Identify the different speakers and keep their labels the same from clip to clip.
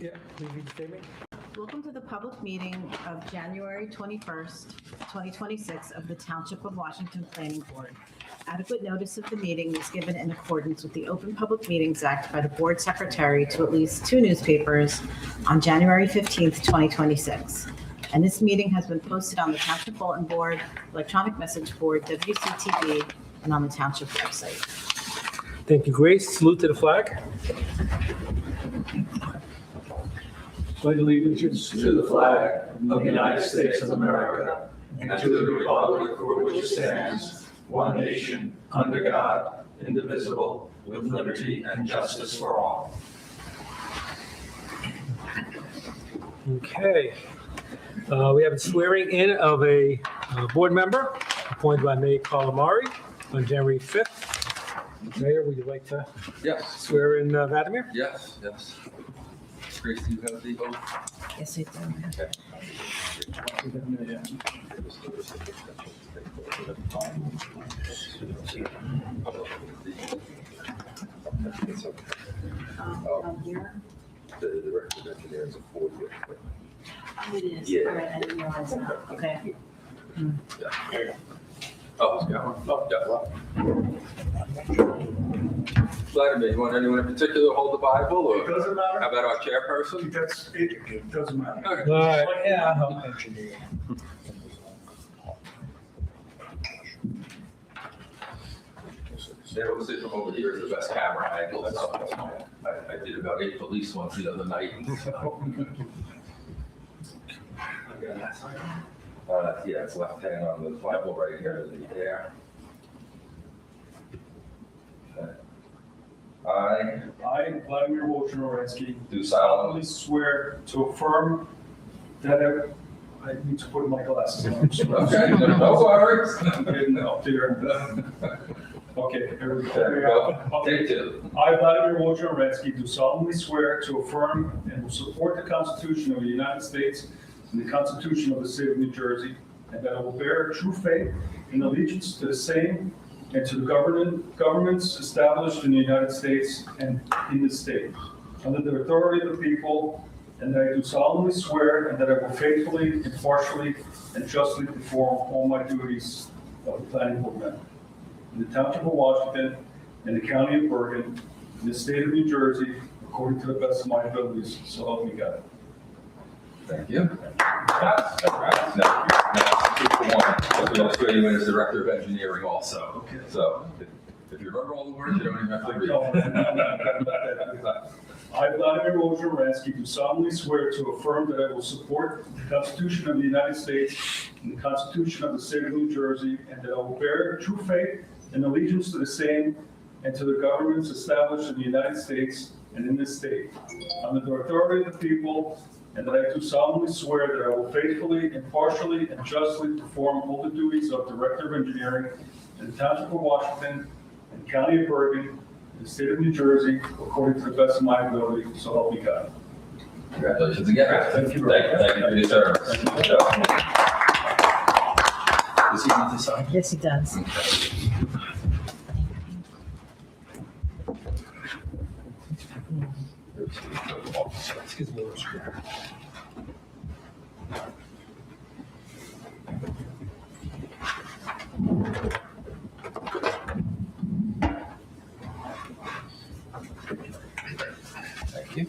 Speaker 1: Yeah, please read the statement.
Speaker 2: Welcome to the public meeting of January 21st, 2026 of the Township of Washington Planning Board. Adequate notice of the meeting was given in accordance with the Open Public Meetings Act by the Board Secretary to at least 2 newspapers on January 15th, 2026. And this meeting has been posted on the Township Bulletin Board, Electronic Message Board, WCTV, and on the Township website.
Speaker 1: Thank you, Grace. Salute to the flag.
Speaker 3: Pledge allegiance to the flag of the United States of America and to the republic for which it stands, one nation, under God, indivisible, with liberty and justice for all.
Speaker 1: Okay. We have a swearing in of a board member appointed by Mayor Calamari on January 5th. Mayor, would you like to swear in Vladimir?
Speaker 4: Yes. Grace, do you have the oath?
Speaker 2: Yes, I do. Here?
Speaker 4: The director of engineering is a 4-year.
Speaker 2: Oh, it is.
Speaker 4: Yeah.
Speaker 2: All right, I didn't realize that. Okay.
Speaker 4: Oh, yeah. Vladimir, you want anyone in particular to hold the Bible, or
Speaker 3: It doesn't matter.
Speaker 4: how about our chairperson?
Speaker 3: It doesn't matter.
Speaker 4: Okay.
Speaker 1: All right. Yeah, I'll help engineer.
Speaker 4: They will sit from over here is the best camera angle. I did about 8 police ones the other night. Yeah, it's left hand on the Bible, right here in the air. Okay. I
Speaker 3: I, Vladimir Wojnarowski,
Speaker 4: do
Speaker 3: solemnly
Speaker 4: solemnly
Speaker 3: swear to affirm that I need to put my glasses on.
Speaker 4: Okay, no worries.
Speaker 3: I'm getting up there. Okay, here we
Speaker 4: There we go.
Speaker 3: go.
Speaker 4: Take 2.
Speaker 3: I, Vladimir Wojnarowski, do solemnly swear to affirm and will support the Constitution of the United States and the Constitution of the State of New Jersey, and that I will bear true faith and allegiance to the same and to the governments established in the United States and in this state, under the authority of the people, and that I do solemnly swear and that I will faithfully, impartially, and justly perform all my duties of the planning board member in the Township of Washington, in the County of Bergen, in the State of New Jersey, according to the best of my abilities, so help me God.
Speaker 4: Thank you. That's right. Now, 2 for 1. We also swear you in as Director of Engineering also.
Speaker 3: Okay.
Speaker 4: So if you remember all the words, you don't even have to read.
Speaker 3: I, Vladimir Wojnarowski, do solemnly swear to affirm that I will support the Constitution of the United States and the Constitution of the State of New Jersey, and that I will bear true faith and allegiance to the same and to the governments established in the United States and in this state, under the authority of the people, and that I do solemnly swear that I will faithfully, impartially, and justly perform all the duties of Director of Engineering in the Township of Washington and County of Bergen, in the State of New Jersey, according to the best of my ability, so help me God.
Speaker 4: Congratulations again.
Speaker 3: Thank you.
Speaker 4: Thank you for your service. Does he need to sign?
Speaker 2: Yes, he does.
Speaker 1: Excuse me.
Speaker 4: Thank you.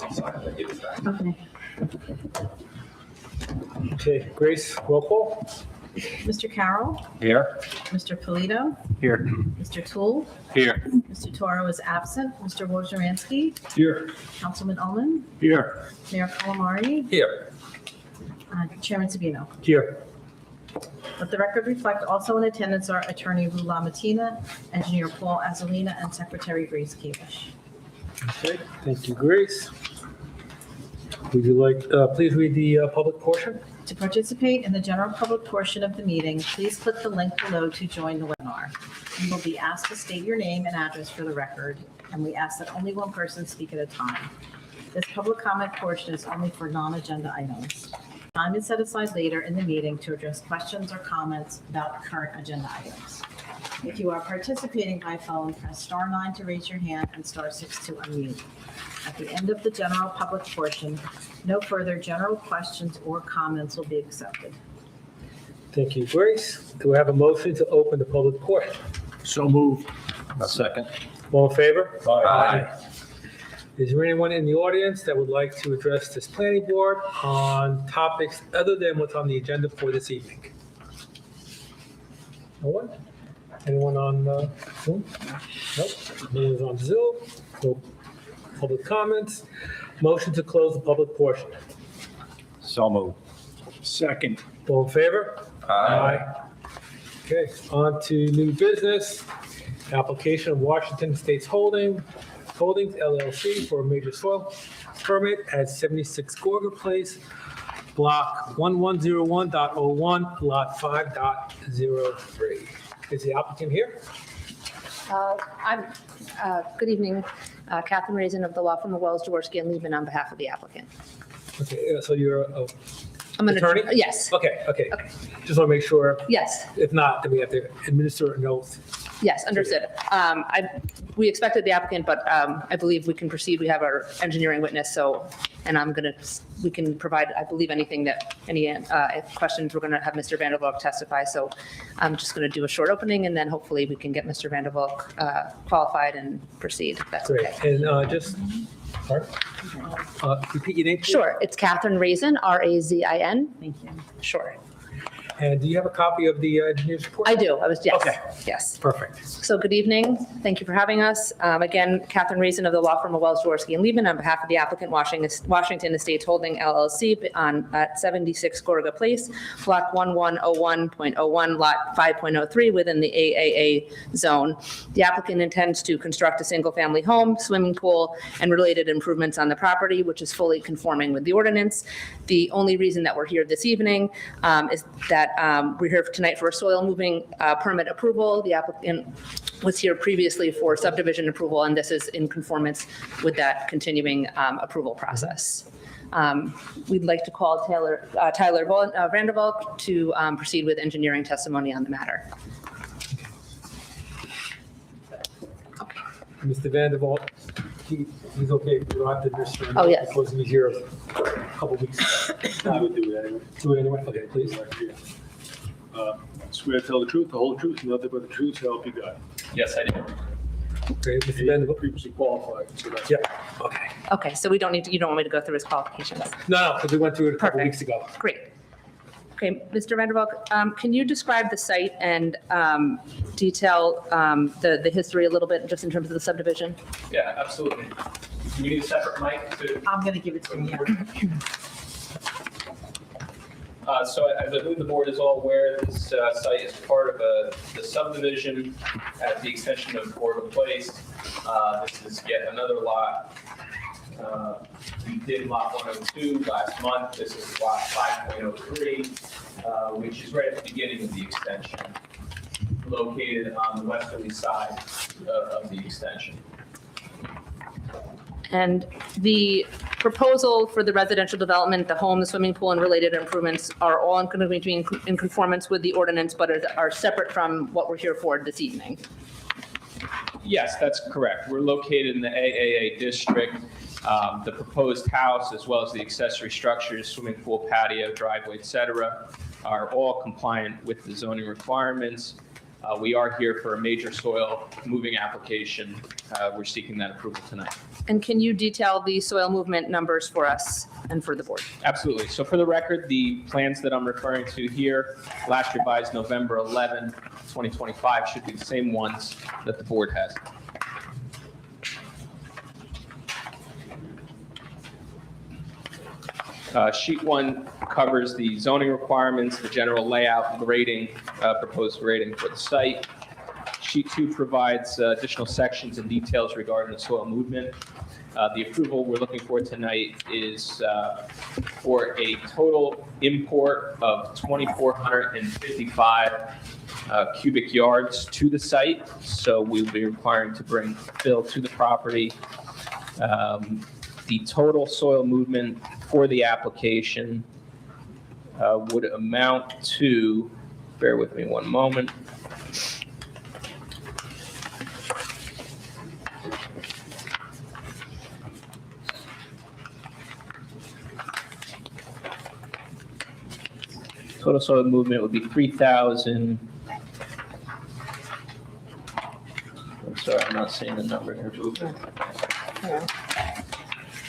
Speaker 4: I'll sign it and give it back.
Speaker 2: Okay.
Speaker 1: Okay, Grace, roll call.
Speaker 2: Mr. Carroll,
Speaker 1: Here.
Speaker 2: Mr. Polito,
Speaker 1: Here.
Speaker 2: Mr. Toole,
Speaker 1: Here.
Speaker 2: Mr. Toro is absent, Mr. Wojnarowski,
Speaker 1: Here.
Speaker 2: Councilman Ullman,
Speaker 1: Here.
Speaker 2: Mayor Calamari,
Speaker 4: Here.
Speaker 2: Chairman Sabino.
Speaker 1: Here.
Speaker 2: Let the record reflect also in attendance are Attorney Lou LaMattina, Engineer Paul Azalina, and Secretary Grace Kavish.
Speaker 1: Okay, thank you, Grace. Would you like, please read the public portion?
Speaker 2: To participate in the general public portion of the meeting, please click the link below to join the webinar. You will be asked to state your name and address for the record, and we ask that only one person speak at a time. This public comment portion is only for non-agenda items. Time is set aside later in the meeting to address questions or comments about current agenda items. If you are participating by phone, press *9 to raise your hand and *6 to unmute. At the end of the general public portion, no further general questions or comments will be accepted.
Speaker 1: Thank you, Grace. Do we have a motion to open the public portion?
Speaker 5: So moved. Second.
Speaker 1: All in favor?
Speaker 5: Aye.
Speaker 1: Is there anyone in the audience that would like to address this planning board on topics other than what's on the agenda for this evening? No one? Anyone on Zoom? Nope. No one's on Zoom. No public comments. Motion to close the public portion.
Speaker 5: So moved. Second.
Speaker 1: All in favor? Okay, on to new business. Application of Washington State's Holdings LLC for a major soil permit at 76 Gorga Place, block 1101.01, lot 5.03. Is the applicant here?
Speaker 6: Good evening, Catherine Raisin of the law firm of Wells, Jaworski, and Liebman on behalf of the applicant.
Speaker 1: Okay, so you're
Speaker 6: I'm an
Speaker 1: attorney?
Speaker 6: Yes,
Speaker 1: Okay.
Speaker 6: Okay.
Speaker 1: Just want to make sure,
Speaker 6: yes,
Speaker 1: if not, then we have to administer an oath.
Speaker 6: yes, understood. We expected the applicant, but I believe we can proceed. We have our engineering witness, and we can provide, I believe, any questions, we're going to have Mr. Vandervalk testify. So I'm just going to do a short opening, and then hopefully we can get Mr. Vandervalk qualified and proceed, if that's
Speaker 1: Great,
Speaker 6: okay.
Speaker 1: and repeat your name, please.
Speaker 6: Sure, it's Catherine Raisin, R-A-Z-I-N.
Speaker 2: Thank you.
Speaker 6: Sure.
Speaker 1: And do you have a copy of the engineer's report?
Speaker 6: I do, yes.
Speaker 1: Okay.
Speaker 6: Yes.
Speaker 1: Perfect.
Speaker 6: So good evening. Thank you for having us. Again, Catherine Raisin of the law firm of Wells, Jaworski, and Liebman on behalf of the applicant Washington Estates Holding LLC at 76 Gorga Place, block 1101.01, lot 5.03 within the AAA zone. The applicant intends to construct a single-family home, swimming pool, and related improvements on the property, which is fully conforming with the ordinance. The only reason that we're here this evening is that we're here tonight for a soil moving permit approval. The applicant was here previously for subdivision approval, and this is in conformance with that continuing approval process. We'd like to call Tyler Vandervalk to proceed with engineering testimony on the matter.
Speaker 1: Mr. Vanderwalt, he's okay. We don't have to administer.
Speaker 6: Oh, yes.
Speaker 1: Because he was here a couple weeks ago.
Speaker 3: I would do it anyway.
Speaker 1: Do it anyway? Okay, please.
Speaker 3: Swear to tell the truth, the whole truth, and nothing but the truth, so help you God.
Speaker 7: Yes, I do.
Speaker 1: Okay, Mr. Vanderwalt.
Speaker 3: Previously qualified, so that's.
Speaker 1: Yeah, okay.
Speaker 6: Okay, so we don't need to, you don't want me to go through his qualifications?
Speaker 1: No, because we went through it a couple
Speaker 6: Perfect.
Speaker 1: weeks ago.
Speaker 6: Great. Okay, Mr. Vandervalk, can you describe the site and detail the history a little bit, just in terms of the subdivision?
Speaker 7: Yeah, absolutely. Do we need a separate mic to?
Speaker 2: I'm going to give it to you.
Speaker 7: So as I believe the board is all aware, this site is part of the subdivision at the extension of Gorga Place. This is yet another lot. We did lot 102 last month. This is lot 5.03, which is right at the beginning of the extension, located on the westerly side of the extension.
Speaker 6: And the proposal for the residential development, the home, the swimming pool, and related improvements are all going to be in conformance with the ordinance, but are separate from what we're here for this evening.
Speaker 7: Yes, that's correct. We're located in the AAA district. The proposed house, as well as the accessory structures, swimming pool, patio, driveway, et cetera, are all compliant with the zoning requirements. We are here for a major soil moving application. We're seeking that approval tonight.
Speaker 6: And can you detail the soil movement numbers for us and for the board?
Speaker 7: Absolutely. So for the record, the plans that I'm referring to here, last revised November 11, 2025, should be the same ones that the board has. Sheet 1 covers the zoning requirements, the general layout, grading, proposed grading for the site. Sheet 2 provides additional sections and details regarding the soil movement. The approval we're looking for tonight is for a total import of 2,455 cubic yards to the site. So we'll be requiring to bring fill to the property. The total soil movement for the application would amount to, bear with me one moment. Total soil movement would be 3,000. I'm sorry, I'm not seeing the number here.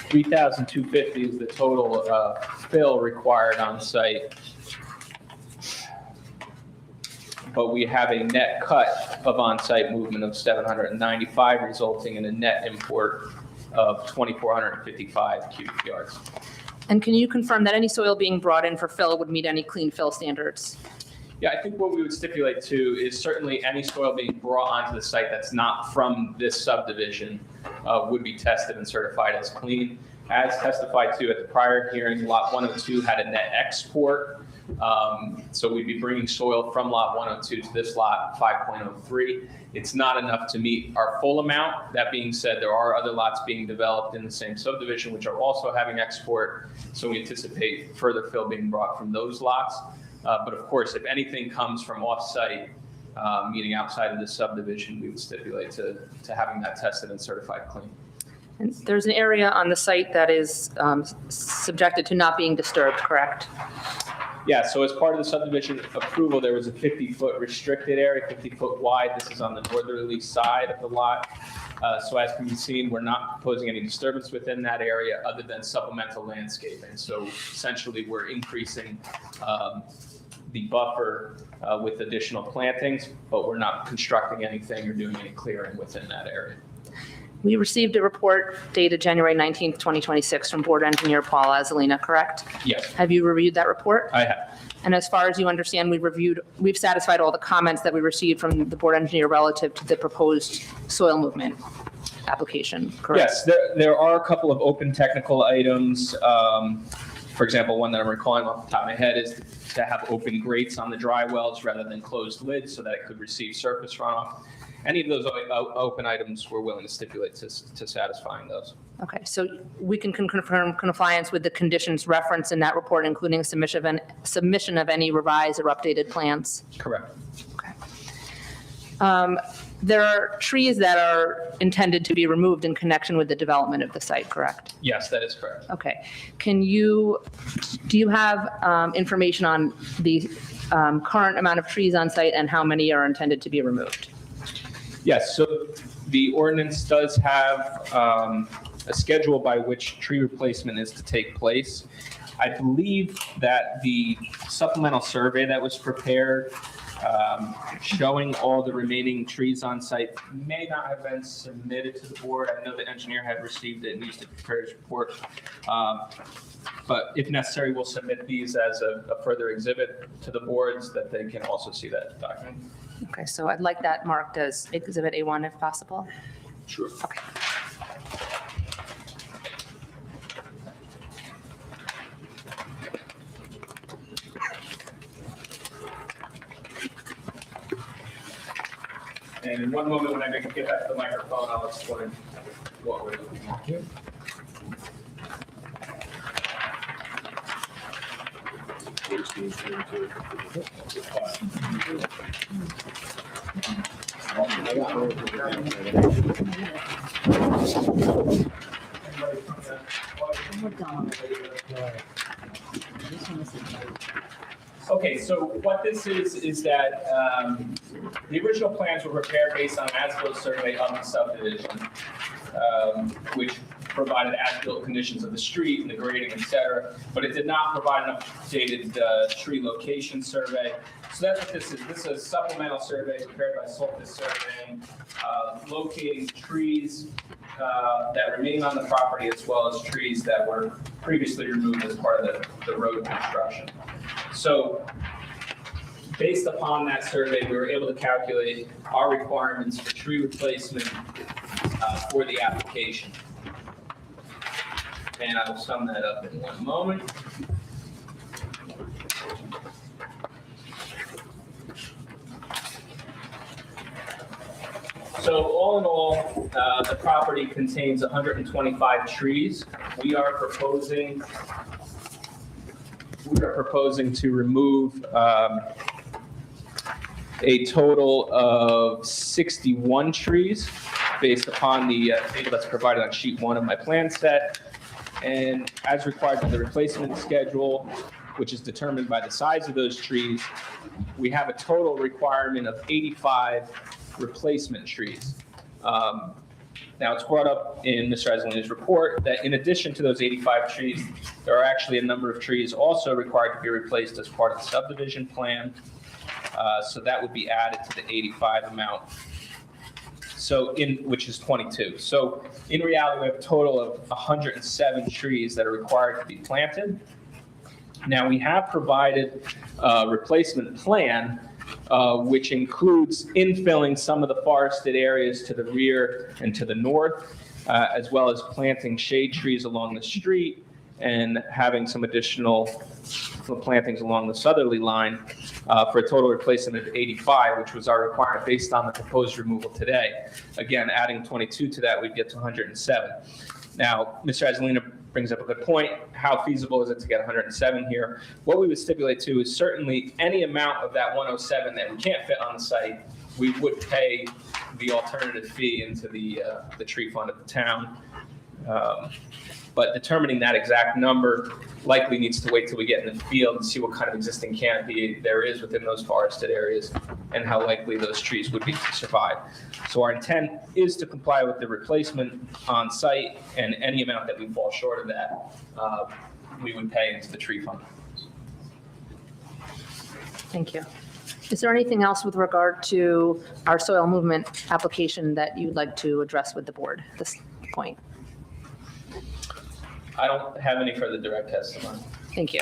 Speaker 7: 3,250 is the total fill required on site. But we have a net cut of on-site movement of 795, resulting in a net import of 2,455 cubic yards.
Speaker 6: And can you confirm that any soil being brought in for fill would meet any clean fill standards?
Speaker 7: Yeah, I think what we would stipulate too is certainly any soil being brought onto the site that's not from this subdivision would be tested and certified as clean. As testified to at the prior hearing, Lot 102 had a net export. So we'd be bringing soil from Lot 102 to this Lot 5.03. It's not enough to meet our full amount. That being said, there are other lots being developed in the same subdivision which are also having export. So we anticipate further fill being brought from those lots. But of course, if anything comes from off-site, meaning outside of the subdivision, we would stipulate to having that tested and certified clean.
Speaker 6: And there's an area on the site that is subjected to not being disturbed, correct?
Speaker 7: Yeah, so as part of the subdivision approval, there was a 50-foot restricted area, 50-foot wide. This is on the northerly side of the lot. So as can be seen, we're not proposing any disturbance within that area other than supplemental landscaping. So essentially, we're increasing the buffer with additional plantings, but we're not constructing anything or doing any clearing within that area.
Speaker 6: We received a report dated January 19th, 2026 from Board Engineer Paul Azzolina, correct?
Speaker 7: Yes,
Speaker 6: Have you reviewed that report?
Speaker 7: I have.
Speaker 6: And as far as you understand, we've satisfied all the comments that we received from the board engineer relative to the proposed soil movement application, correct?
Speaker 7: Yes, there are a couple of open technical items. For example, one that I'm recalling off the top of my head is to have open grates on the dry wells rather than closed lids so that it could receive surface runoff. Any of those open items we're willing to stipulate to satisfying those.
Speaker 6: Okay, so we can confirm compliance with the conditions referenced in that report, including submission of any revised or updated plans?
Speaker 7: Correct.
Speaker 6: Okay. There are trees that are intended to be removed in connection with the development of the site, correct?
Speaker 7: Yes, that is correct.
Speaker 6: Okay. Do you have information on the current amount of trees on site and how many are intended to be removed?
Speaker 7: Yes, so the ordinance does have a schedule by which tree replacement is to take place. I believe that the supplemental survey that was prepared showing all the remaining trees on site may not have been submitted to the board. I know the engineer had received it and used to prepare his report. But if necessary, we'll submit these as a further exhibit to the boards that they can also see that document.
Speaker 6: Okay, so I'd like that marked as Exhibit A1 if possible.
Speaker 7: Sure.
Speaker 6: Okay.
Speaker 7: And in one moment, when I get back to the microphone, I'll explain what we're looking at. Okay, so what this is that the original plans were prepared based on an as-built survey of the subdivision, which provided as-built conditions of the street and the grading, et cetera, but it did not provide an updated tree location survey. So that's what this is. This is a supplemental survey prepared by Soltis Surveying, locating trees that remain on the property as well as trees that were previously removed as part of the road construction. So based upon that survey, we were able to calculate our requirements for tree replacement for the application. And I will sum that up in one moment. So all in all, the property contains 125 trees. We are proposing to remove a total of 61 trees based upon the table that's provided on sheet 1 of my plan set. And as required by the replacement schedule, which is determined by the size of those trees, we have a total requirement of 85 replacement trees. Now, it's brought up in Mr. Eslina's report that in addition to those 85 trees, there are actually a number of trees also required to be replaced as part of the subdivision plan. So that would be added to the 85 amount. So which is 22. So in reality, we have a total of 107 trees that are required to be planted. Now, we have provided a replacement plan, which includes infilling some of the forested areas to the rear and to the north, as well as planting shade trees along the street and having some additional plantings along the southerly line for a total replacement of 85, which was our requirement based on the proposed removal today. Again, adding 22 to that, we'd get to 107. Now, Mr. Eslina brings up a good point. How feasible is it to get 107 here? What we would stipulate to is certainly any amount of that 107 that we can't fit on the site, we would pay the alternative fee into the tree fund of the town. But determining that exact number likely needs to wait till we get in the field and see what kind of existing canopy there is within those forested areas and how likely those trees would be to survive. So our intent is to comply with the replacement on site, and any amount that we fall short of that, we would pay into the tree fund.
Speaker 6: Thank you. Is there anything else with regard to our soil movement application that you'd like to address with the board at this point?
Speaker 7: I don't have any further direct testimony.
Speaker 6: Thank you.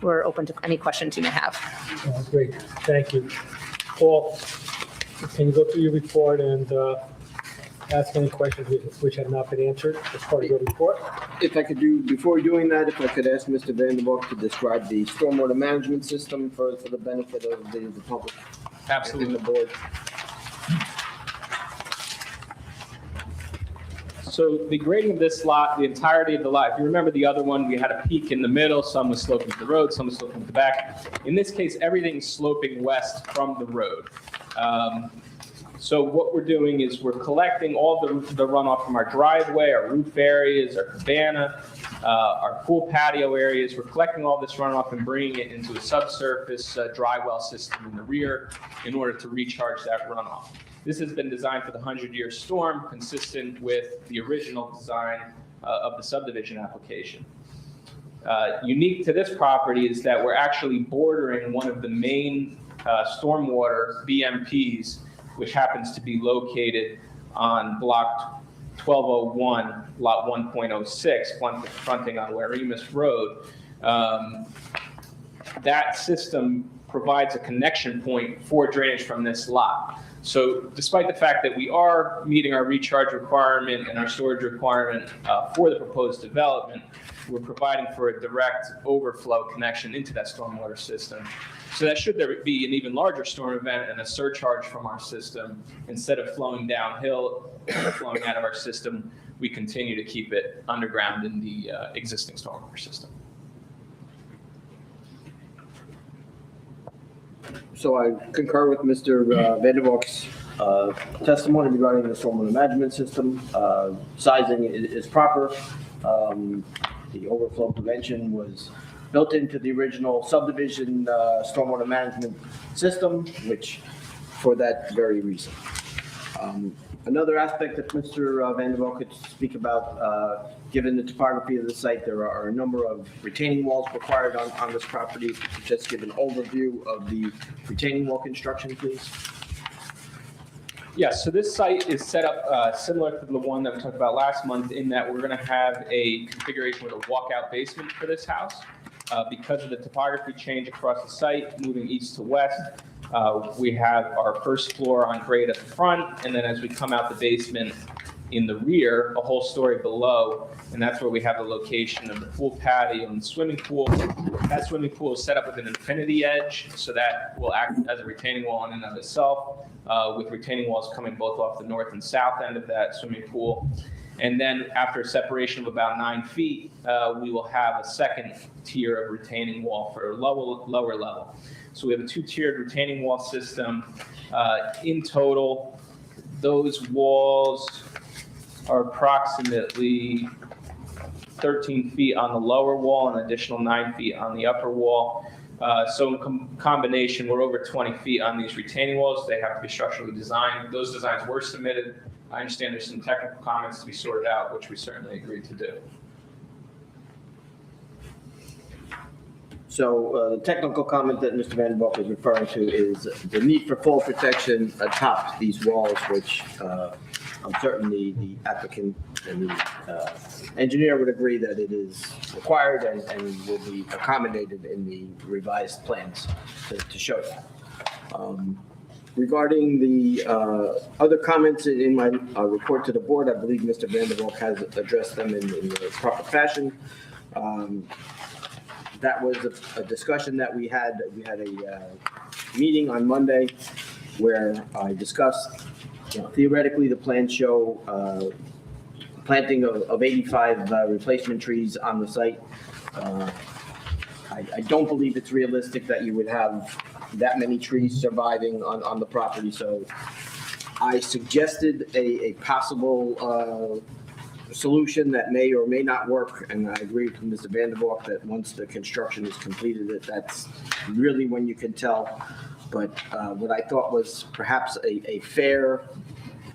Speaker 6: We're open to any questions you may have.
Speaker 1: Great, thank you. Paul, can you go through your report and ask any questions which have not been answered as part of your report?
Speaker 8: If I could do, before doing that, if I could ask Mr. Vandermark to describe the stormwater management system for the benefit of the public.
Speaker 7: Absolutely.
Speaker 8: And the board.
Speaker 7: So the grading of this lot, the entirety of the lot, if you remember the other one, we had a peak in the middle, some was sloping to the road, some was sloping to the back. In this case, everything's sloping west from the road. So what we're doing is we're collecting all the runoff from our driveway, our roof areas, our cabana, our pool patio areas. We're collecting all this runoff and bringing it into a subsurface dry well system in the rear in order to recharge that runoff. This has been designed for the 100-year storm, consistent with the original design of the subdivision application. Unique to this property is that we're actually bordering one of the main stormwater BMPs, which happens to be located on block 1201, lot 1.06, fronting on Warimus Road. That system provides a connection point for drainage from this lot. So despite the fact that we are meeting our recharge requirement and our storage requirement for the proposed development, we're providing for a direct overflow connection into that stormwater system. So that should there be an even larger storm event and a surcharge from our system, instead of flowing downhill, flowing out of our system, we continue to keep it underground in the existing stormwater system.
Speaker 8: So I concur with Mr. Vandermark's testimony regarding the stormwater management system. Sizing is proper. The overflow prevention was built into the original subdivision stormwater management system, which for that very reason. Another aspect that Mr. Vandermark could speak about, given the topography of the site, there are a number of retaining walls required on this property. Just give an overview of the retaining wall construction, please.
Speaker 7: Yes, so this site is set up similar to the one that we talked about last month, in that we're going to have a configuration with a walkout basement for this house. Because of the topography change across the site, moving east to west, we have our first floor on grade at the front, and then as we come out the basement in the rear, a whole story below, and that's where we have the location of the pool patio and the swimming pool. That swimming pool is set up with an infinity edge, so that will act as a retaining wall in and of itself, with retaining walls coming both off the north and south end of that swimming pool. And then after a separation of about 9 feet, we will have a second tier of retaining wall for a lower level. So we have a 2-tiered retaining wall system. In total, those walls are approximately 13 feet on the lower wall, an additional 9 feet on the upper wall. So in combination, we're over 20 feet on these retaining walls. They have to be structurally designed. Those designs were submitted. I understand there's some technical comments to be sorted out, which we certainly agreed to do.
Speaker 8: So the technical comment that Mr. Vandenbroek is referring to is the need for fall protection atop these walls, which I'm certain the applicant and the engineer would agree that it is required and will be accommodated in the revised plans to show that. Regarding the other comments in my report to the board, I believe Mr. Vandenbroek has addressed them in the proper fashion. That was a discussion that we had. We had a meeting on Monday where I discussed, theoretically, the plans show planting of 85 replacement trees on the site. I don't believe it's realistic that you would have that many trees surviving on the property, so I suggested a possible solution that may or may not work, and I agree with Mr. Vandenbroek that once the construction is completed, that's really when you can tell. But what I thought was perhaps a fair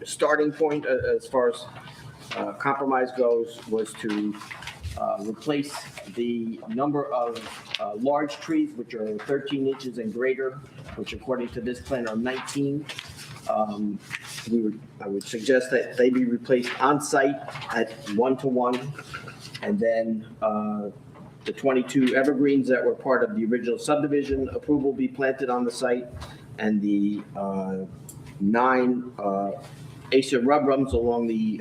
Speaker 8: starting point as far as compromise goes was to replace the number of large trees, which are 13 inches and greater, which according to this plan are 19. I would suggest that they be replaced on site at 1-to-1, and then the 22 evergreens that were part of the original subdivision approval be planted on the site, and the 9 acer rubrums along the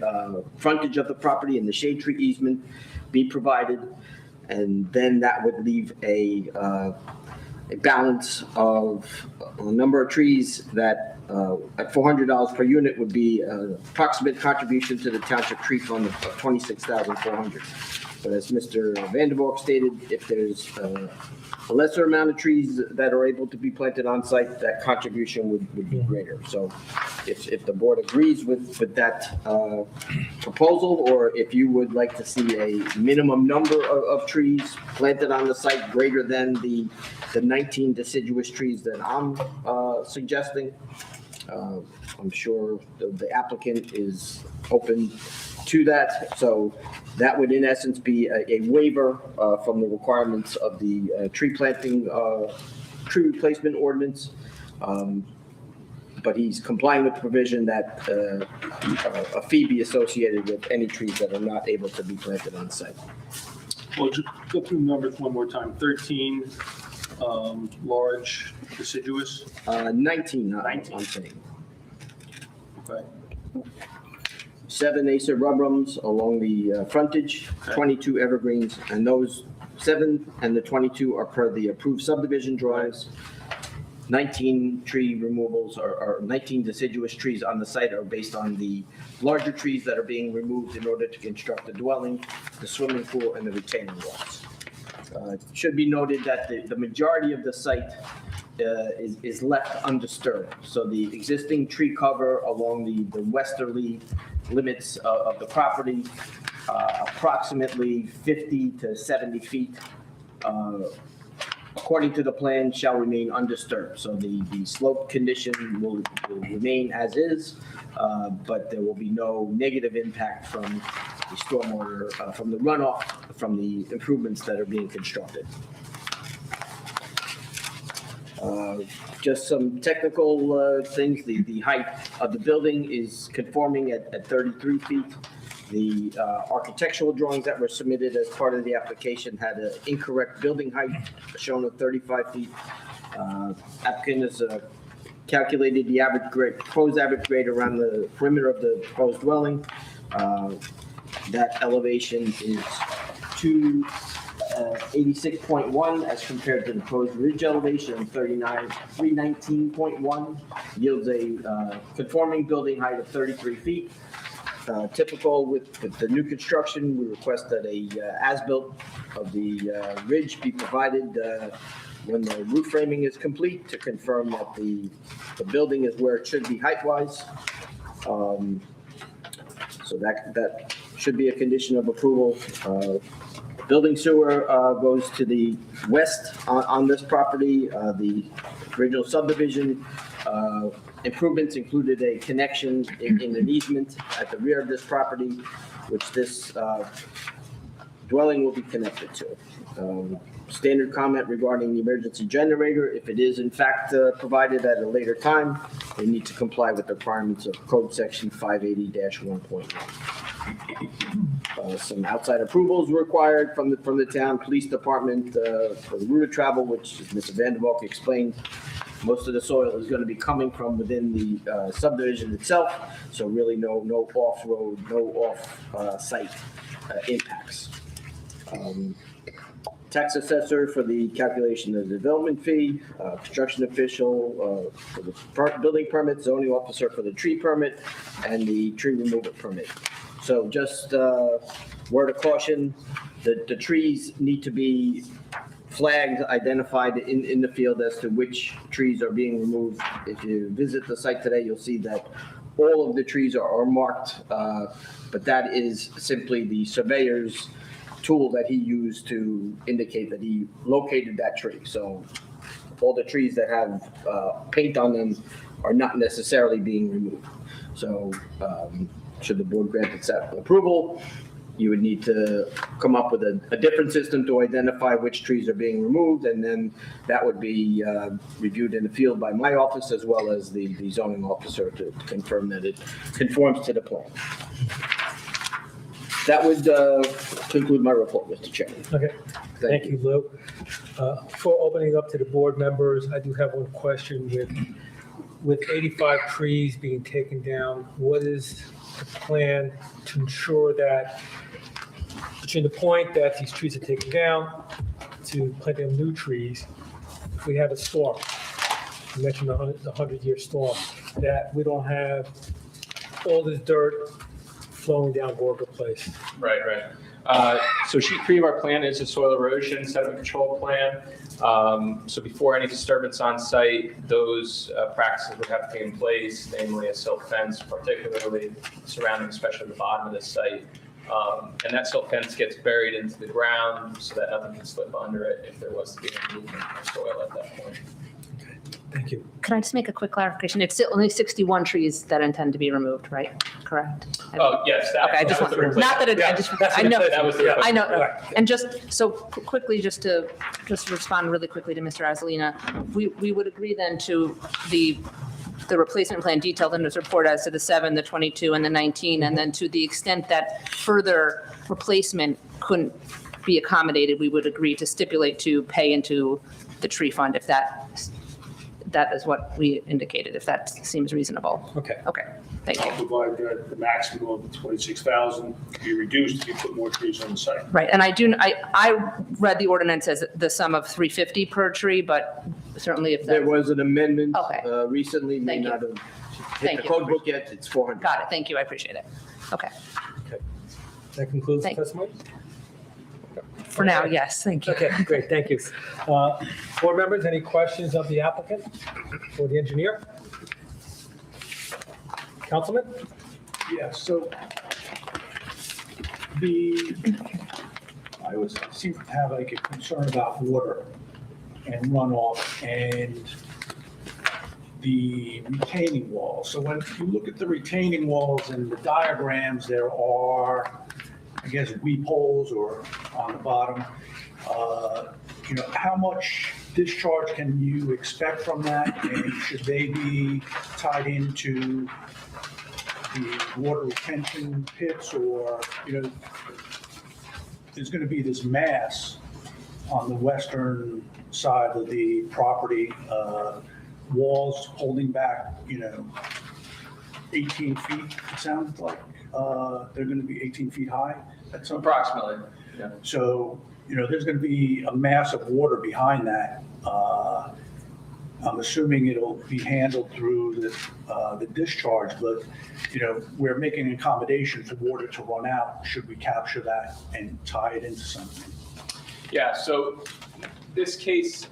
Speaker 8: frontage of the property and the shade tree easement be provided, and then that would leave a balance of a number of trees that at $400 per unit would be an approximate contribution to the township tree fund of $26,400. But as Mr. Vandenbroek stated, if there's a lesser amount of trees that are able to be planted on site, that contribution would be greater. So if the board agrees with that proposal, or if you would like to see a minimum number of trees planted on the site greater than the 19 deciduous trees that I'm suggesting, I'm sure the applicant is open to that. So that would in essence be a waiver from the requirements of the tree planting, tree replacement ordinance. But he's complying with the provision that a fee be associated with any trees that are not able to be planted on site.
Speaker 5: Well, just go through the numbers one more time. 13 large deciduous.
Speaker 8: 19,
Speaker 5: 19.
Speaker 8: I'm saying.
Speaker 5: Okay.
Speaker 8: 7 acer rubrums along the frontage,
Speaker 5: Okay.
Speaker 8: 22 evergreens, and those 7 and the 22 are per the approved subdivision drawings. 19 tree removals or 19 deciduous trees on the site are based on the larger trees that are being removed in order to construct the dwelling, the swimming pool, and the retaining walls. It should be noted that the majority of the site is left undisturbed. So the existing tree cover along the westerly limits of the property, approximately 50 to 70 feet, according to the plan, shall remain undisturbed. So the slope condition will remain as is, but there will be no negative impact from the stormwater, from the runoff, from the improvements that are being constructed. Just some technical things. The height of the building is conforming at 33 feet. The architectural drawings that were submitted as part of the application had an incorrect building height shown of 35 feet. Applicant has calculated the average grade, proposed average grade around the perimeter of the proposed dwelling. That elevation is 286.1 as compared to the proposed ridge elevation of 319.1, yields a conforming building height of 33 feet. Typical with the new construction, we request that a as-built of the ridge be provided when the roof framing is complete to confirm that the building is where it should be height-wise. So that should be a condition of approval. Building sewer goes to the west on this property. The original subdivision improvements included a connection in an easement at the rear of this property, which this dwelling will be connected to. Standard comment regarding the emergency generator, if it is in fact provided at a later time, they need to comply with the requirements of code section 580-1.1. Some outside approvals required from the town police department for the route of travel, which, as Mr. Vandervalk explained, most of the soil is going to be coming from within the subdivision itself, so really no off-road, no off-site impacts. Tax assessor for the calculation of the development fee, construction official for the building permit, zoning officer for the tree permit, and the tree removal permit. So just word of caution, the trees need to be flagged, identified in the field as to which trees are being removed. If you visit the site today, you'll see that all of the trees are marked, but that is simply the surveyor's tool that he used to indicate that he located that tree. So all the trees that have paint on them are not necessarily being removed. So should the board grant its approval, you would need to come up with a different system to identify which trees are being removed, and then that would be reviewed in the field by my office as well as the zoning officer to confirm that it conforms to the plan. That would conclude my report, Mr. Chairman.
Speaker 1: Okay, thank you, Lou. Before opening up to the board members, I do have one question. With 85 trees being taken down, what is the plan to ensure that, between the point that these trees are taken down to planting new trees, if we have a storm, you mentioned the 100-year storm, that we don't have all this dirt flowing down Gorga Place?
Speaker 7: Right. So sheet 3 of our plan is a soil erosion sediment control plan. So before any disturbance on site, those practices would have to be in place, namely a silt fence, particularly surrounding especially the bottom of the site. And that silt fence gets buried into the ground so that nothing can slip under it if there was to be any movement of soil at that point.
Speaker 1: Thank you.
Speaker 6: Can I just make a quick clarification? It's still only 61 trees that intend to be removed, right? Correct?
Speaker 7: Oh, yes.
Speaker 6: Okay, I just want, not that it, I know,
Speaker 7: That was the
Speaker 6: I know.
Speaker 1: Right.
Speaker 6: And just, so quickly, just to respond really quickly to Mr. Azzalina, we would agree then to the replacement plan detailed in this report as to the 7, the 22, and the 19, and then to the extent that further replacement couldn't be accommodated, we would agree to stipulate to pay into the tree fund if that is what we indicated, if that seems reasonable.
Speaker 1: Okay.
Speaker 6: Okay, thank
Speaker 5: I'll
Speaker 6: you.
Speaker 5: provide the maximum of 26,000 to be reduced if you put more trees on the site.
Speaker 6: Right, and I read the ordinance as the sum of 350 per tree, but certainly if
Speaker 8: There
Speaker 6: that,
Speaker 8: was an amendment
Speaker 6: Okay.
Speaker 8: recently, may
Speaker 6: Thank you.
Speaker 8: not have hit
Speaker 6: Thank
Speaker 8: the
Speaker 6: you.
Speaker 8: code book yet, it's 400.
Speaker 6: got it, thank you, I appreciate it. Okay,
Speaker 1: That concludes the
Speaker 6: Thank-
Speaker 1: testimony?
Speaker 6: for now, yes, thank you.
Speaker 1: Okay, great, thank you. Board members, any questions of the applicant or the engineer? Councilman?
Speaker 9: Yeah, so I always seem to have like a concern about water and runoff and the retaining walls. So when you look at the retaining walls and the diagrams, there are, I guess, weep holes or on the bottom. How much discharge can you expect from that? And should they be tied into the water retention pits, or, there's going to be this mass on the western side of the property, walls holding back, 18 feet, it sounds like. They're going to be 18 feet high at some point.
Speaker 7: Approximately, yeah.
Speaker 9: So, there's going to be a mass of water behind that. I'm assuming it'll be handled through the discharge, but, we're making an accommodation for water to run out. Should we capture that and tie it into something?
Speaker 7: Yeah, so this case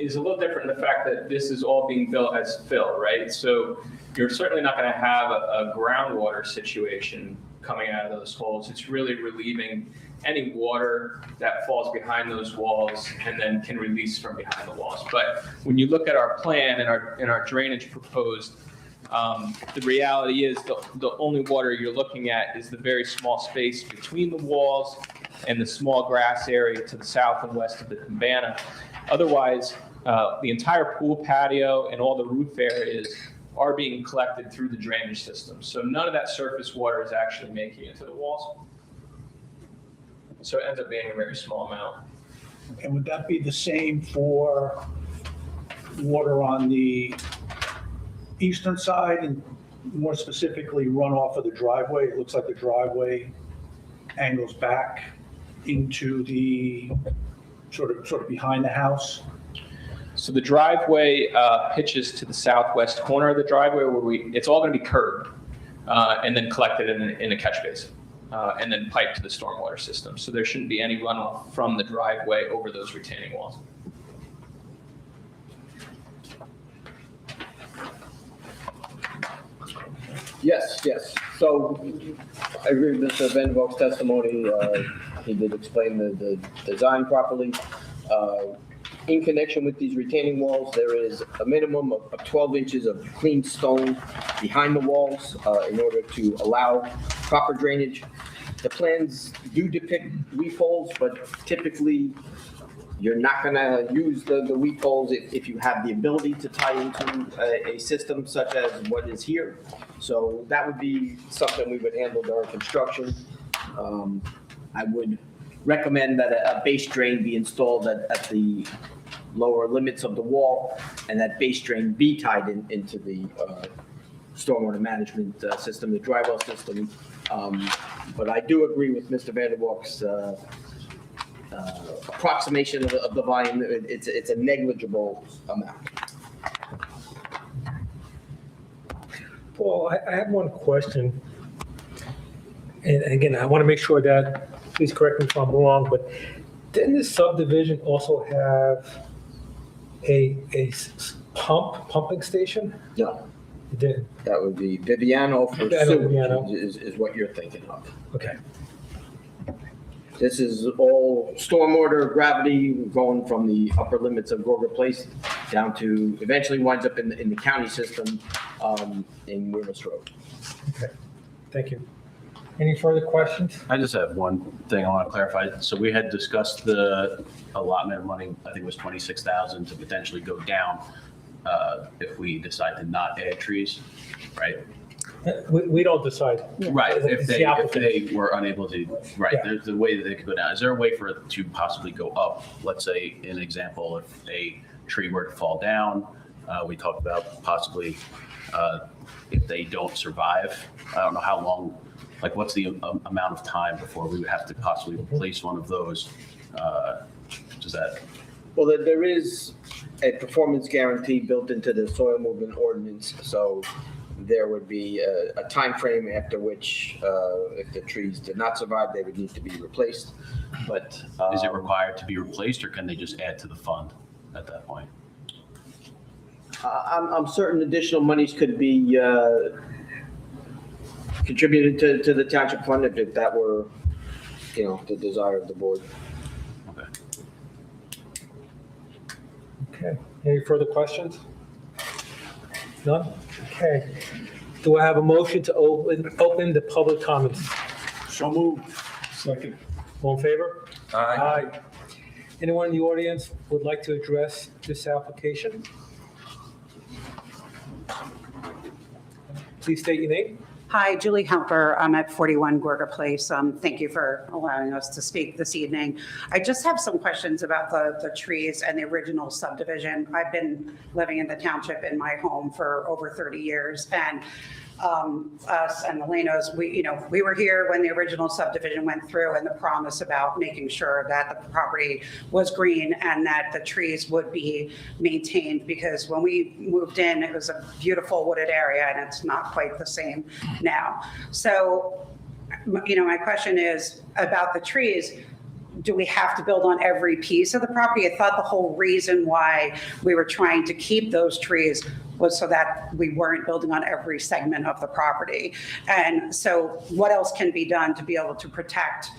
Speaker 7: is a little different in the fact that this is all being built as fill, right? So you're certainly not going to have a groundwater situation coming out of those holes. It's really relieving any water that falls behind those walls and then can release from behind the walls. But when you look at our plan and our drainage proposed, the reality is the only water you're looking at is the very small space between the walls and the small grass area to the south and west of the cabana. Otherwise, the entire pool patio and all the roof areas are being collected through the drainage system. So none of that surface water is actually making it to the walls. So it ends up being a very small amount.
Speaker 9: And would that be the same for water on the eastern side and more specifically runoff of the driveway? It looks like the driveway angles back into the sort of behind the house.
Speaker 7: So the driveway pitches to the southwest corner of the driveway where it's all going to be curbed and then collected in a catch basin and then piped to the stormwater system. So there shouldn't be any runoff from the driveway over those retaining walls.
Speaker 8: Yes, yes. So I agree with Mr. Vandervalk's testimony. He did explain the design properly. In connection with these retaining walls, there is a minimum of 12 inches of clean stone behind the walls in order to allow proper drainage. The plans do depict weep holes, but typically you're not going to use the weep holes if you have the ability to tie into a system such as what is here. So that would be something we would handle during construction. I would recommend that a base drain be installed at the lower limits of the wall, and that base drain be tied into the stormwater management system, the dry well system. But I do agree with Mr. Vandervalk's approximation of the volume. It's a negligible amount.
Speaker 1: Paul, I have one question. And again, I want to make sure that, please correct me if I'm wrong, but didn't this subdivision also have a pumping station?
Speaker 8: No,
Speaker 1: It did.
Speaker 8: that would be Viviano for
Speaker 1: Viviano.
Speaker 8: sewage is what you're thinking of.
Speaker 1: Okay.
Speaker 8: This is all stormwater, gravity, going from the upper limits of Gorga Place down to, eventually winds up in the county system in Wimmis Road.
Speaker 1: Okay. Thank you. Any further questions?
Speaker 10: I just have one thing I want to clarify. So we had discussed the allotment of money, I think it was 26,000 to potentially go down if we decide to not add trees, right?
Speaker 1: We don't decide.
Speaker 10: Right,
Speaker 1: It's the applicant.
Speaker 10: if they were unable to, right,
Speaker 1: Yeah.
Speaker 10: there's the way that they could go down. Is there a way for it to possibly go up? Let's say, in example, if a tree were to fall down, we talked about possibly if they don't survive, I don't know how long, like what's the amount of time before we would have to possibly replace one of those? Does that?
Speaker 8: Well, there is a performance guarantee built into the soil movement ordinance, so there would be a time frame after which, if the trees did not survive, they would need to be replaced. But
Speaker 10: Is it required to be replaced, or can they just add to the fund at that point?
Speaker 8: I'm certain additional monies could be contributed to the township fund if that were, the desire of the board.
Speaker 10: Okay.
Speaker 1: Okay. Any further questions? None? Okay. Do I have a motion to open the public comments?
Speaker 9: So moved.
Speaker 3: Second.
Speaker 1: All in favor?
Speaker 4: Aye.
Speaker 1: Anyone in the audience would like to address this application? Please state your name.
Speaker 11: Hi, Julie Helper. I'm at 41 Gorga Place. Thank you for allowing us to speak this evening. I just have some questions about the trees and the original subdivision. I've been living in the township in my home for over 30 years, and us and the Lanos, we were here when the original subdivision went through, and the promise about making sure that the property was green and that the trees would be maintained, because when we moved in, it was a beautiful wooded area, and it's not quite the same now. So, my question is about the trees. Do we have to build on every piece of the property? I thought the whole reason why we were trying to keep those trees was so that we weren't building on every segment of the property. And so what else can be done to be able to protect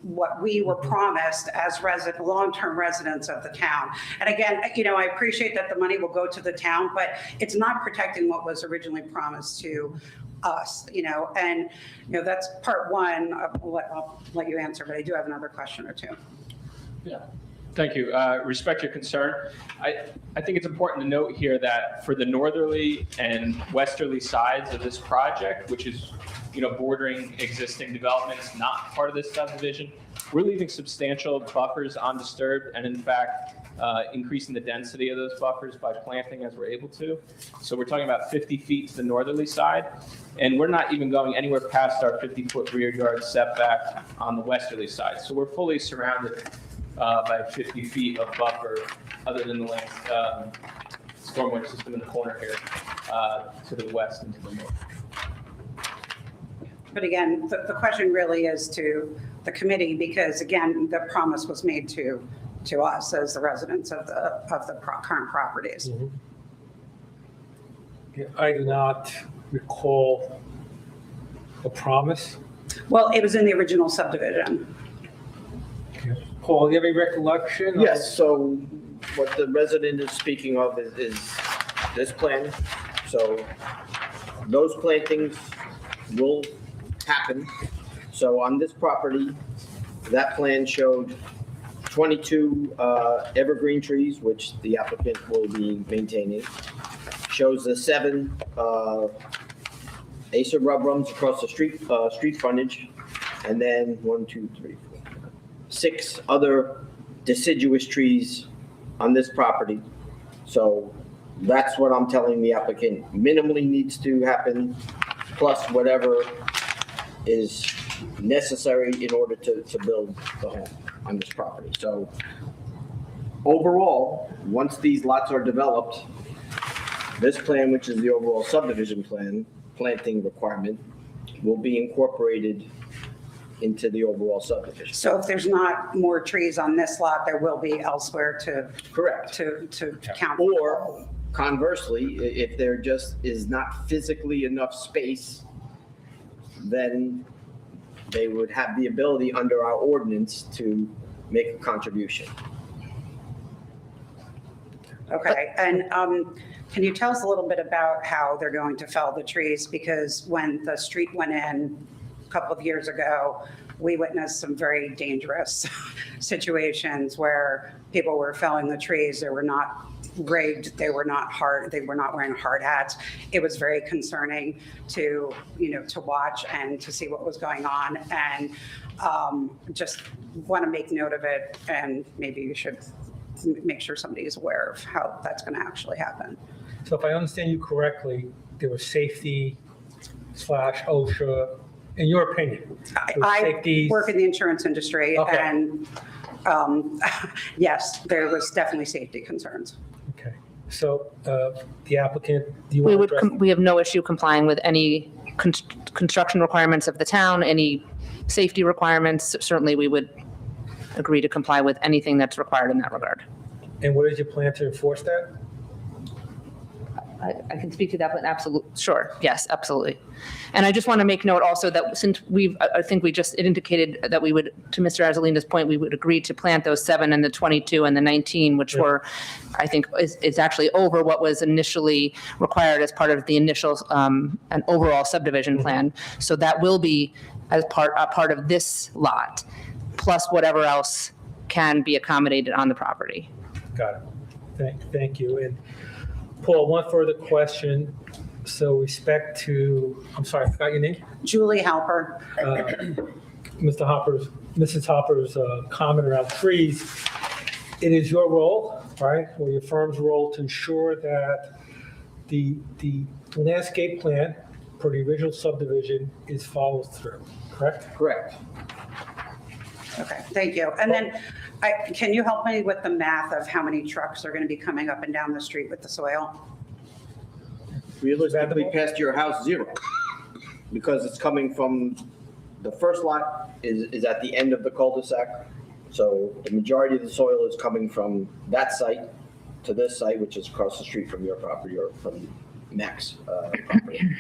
Speaker 11: what we were promised as long-term residents of the town? And again, I appreciate that the money will go to the town, but it's not protecting what was originally promised to us, and, that's part one. I'll let you answer, but I do have another question or two.
Speaker 7: Yeah. Thank you. Respect your concern. I think it's important to note here that for the northerly and westerly sides of this project, which is, bordering existing developments, not part of this subdivision, we're leaving substantial buffers undisturbed and in fact, increasing the density of those buffers by planting as we're able to. So we're talking about 50 feet to the northerly side, and we're not even going anywhere past our 50-foot rear yard setback on the westerly side. So we're fully surrounded by 50 feet of buffer, other than the stormwater system in the corner here, to the west and to the north.
Speaker 11: But again, the question really is to the committee, because again, the promise was made to us as the residents of the current properties.
Speaker 1: Mm-hmm. Yeah, I do not recall a promise.
Speaker 11: Well, it was in the original subdivision.
Speaker 1: Paul, do you have any recollection?
Speaker 8: Yes, so what the resident is speaking of is this plan. So those plantings will happen. So on this property, that plan showed 22 evergreen trees, which the applicant will be maintaining. Shows the 7 acer rubrums across the street frontage, and then 6 other deciduous trees on this property. So that's what I'm telling the applicant minimally needs to happen, plus whatever is necessary in order to build the home on this property. So overall, once these lots are developed, this plan, which is the overall subdivision plan, planting requirement, will be incorporated into the overall subdivision.
Speaker 11: So if there's not more trees on this lot, there will be elsewhere to.
Speaker 8: Correct.
Speaker 11: To count.
Speaker 8: Or conversely, if there just is not physically enough space, then they would have the ability under our ordinance to make a contribution.
Speaker 11: Okay, and can you tell us a little bit about how they're going to fell the trees? Because when the street went in a couple of years ago, we witnessed some very dangerous situations where people were felling the trees. They were not rigged, they were not wearing hard hats. It was very concerning to watch and to see what was going on, and just want to make note of it, and maybe you should make sure somebody is aware of how that's going to actually happen.
Speaker 1: So if I understand you correctly, there was safety / OSHA, in your opinion?
Speaker 11: I work in the insurance industry,
Speaker 1: Okay.
Speaker 11: and yes, there was definitely safety concerns.
Speaker 1: Okay, so the applicant, do you want to address?
Speaker 6: We have no issue complying with any construction requirements of the town, any safety requirements. Certainly, we would agree to comply with anything that's required in that regard.
Speaker 1: And what is your plan to enforce that?
Speaker 6: I can speak to that, but absolutely, sure, yes, absolutely. And I just want to make note also that since it indicated that we would, to Mr. Azzolina's point, we would agree to plant those 7 and the 22 and the 19, which were, I think, is actually over what was initially required as part of the initial an overall subdivision plan. So that will be as a part of this lot, plus whatever else can be accommodated on the property.
Speaker 1: Got it. Thank you. And Paul, one further question. So I'm sorry, I forgot your name?
Speaker 11: Julie Halper.
Speaker 1: Mrs. Hopper's comment around trees. It is your role, right, or your firm's role to ensure that the landscape plan for the original subdivision is followed through, correct?
Speaker 8: Correct.
Speaker 11: Okay, thank you. And then can you help me with the math of how many trucks are going to be coming up and down the street with the soil?
Speaker 8: Realistically, past your house, 0, because it's coming from, the first lot is at the end of the cul-de-sac. So the majority of the soil is coming from that site. to this site, which is across the street from your property or from Mac's property.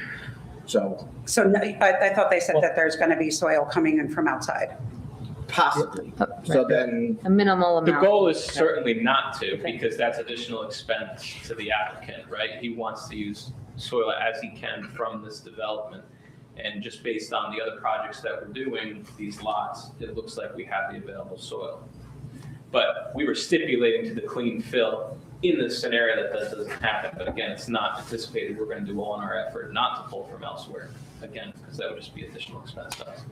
Speaker 8: So
Speaker 11: So no, I thought they said that there's going to be soil coming in from outside.
Speaker 8: possibly. So then,
Speaker 6: A minimal
Speaker 7: The
Speaker 6: amount.
Speaker 7: goal is certainly not to, because that's additional expense to the applicant, right? He wants to use soil as he can from this development. And just based on the other projects that we're doing, these lots, it looks like we have the available soil. But we were stipulating to the clean fill in the scenario that that doesn't happen. But again, it's not anticipated. We're going to do all in our effort not to pull from elsewhere, again, because that would just be additional expense to us.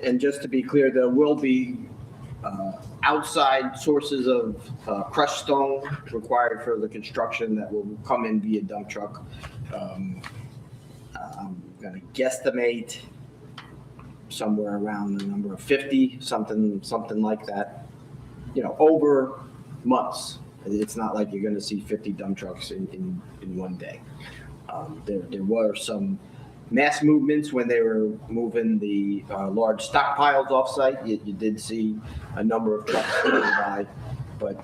Speaker 8: and just to be clear, there will be outside sources of crushed stone required for the construction that will come in via dump truck. I'm going to guesstimate somewhere around the number of 50, something like that, over months. It's not like you're going to see 50 dump trucks in one day. There were some mass movements when they were moving the large stockpiles off-site. You did see a number of trucks going by, but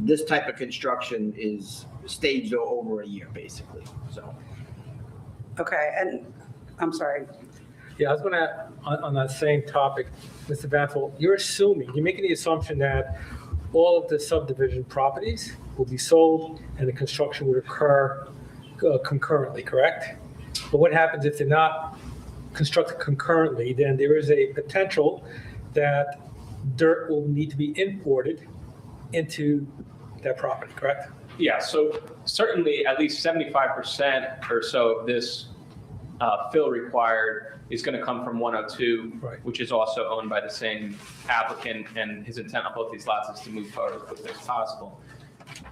Speaker 8: this type of construction is staged over a year, basically, so.
Speaker 11: Okay, and I'm sorry.
Speaker 1: Yeah, I was gonna, on that same topic, Mr. Vanfel, you're making the assumption that all of the subdivision properties will be sold and the construction would occur concurrently, correct? But what happens if they're not constructed concurrently? Then there is a potential that dirt will need to be imported into that property, correct?
Speaker 7: Yeah, so certainly at least 75% or so of this fill required is going to come from 102,
Speaker 1: Right.
Speaker 7: which is also owned by the same applicant, and his intent on both these lots is to move forward as quickly as possible.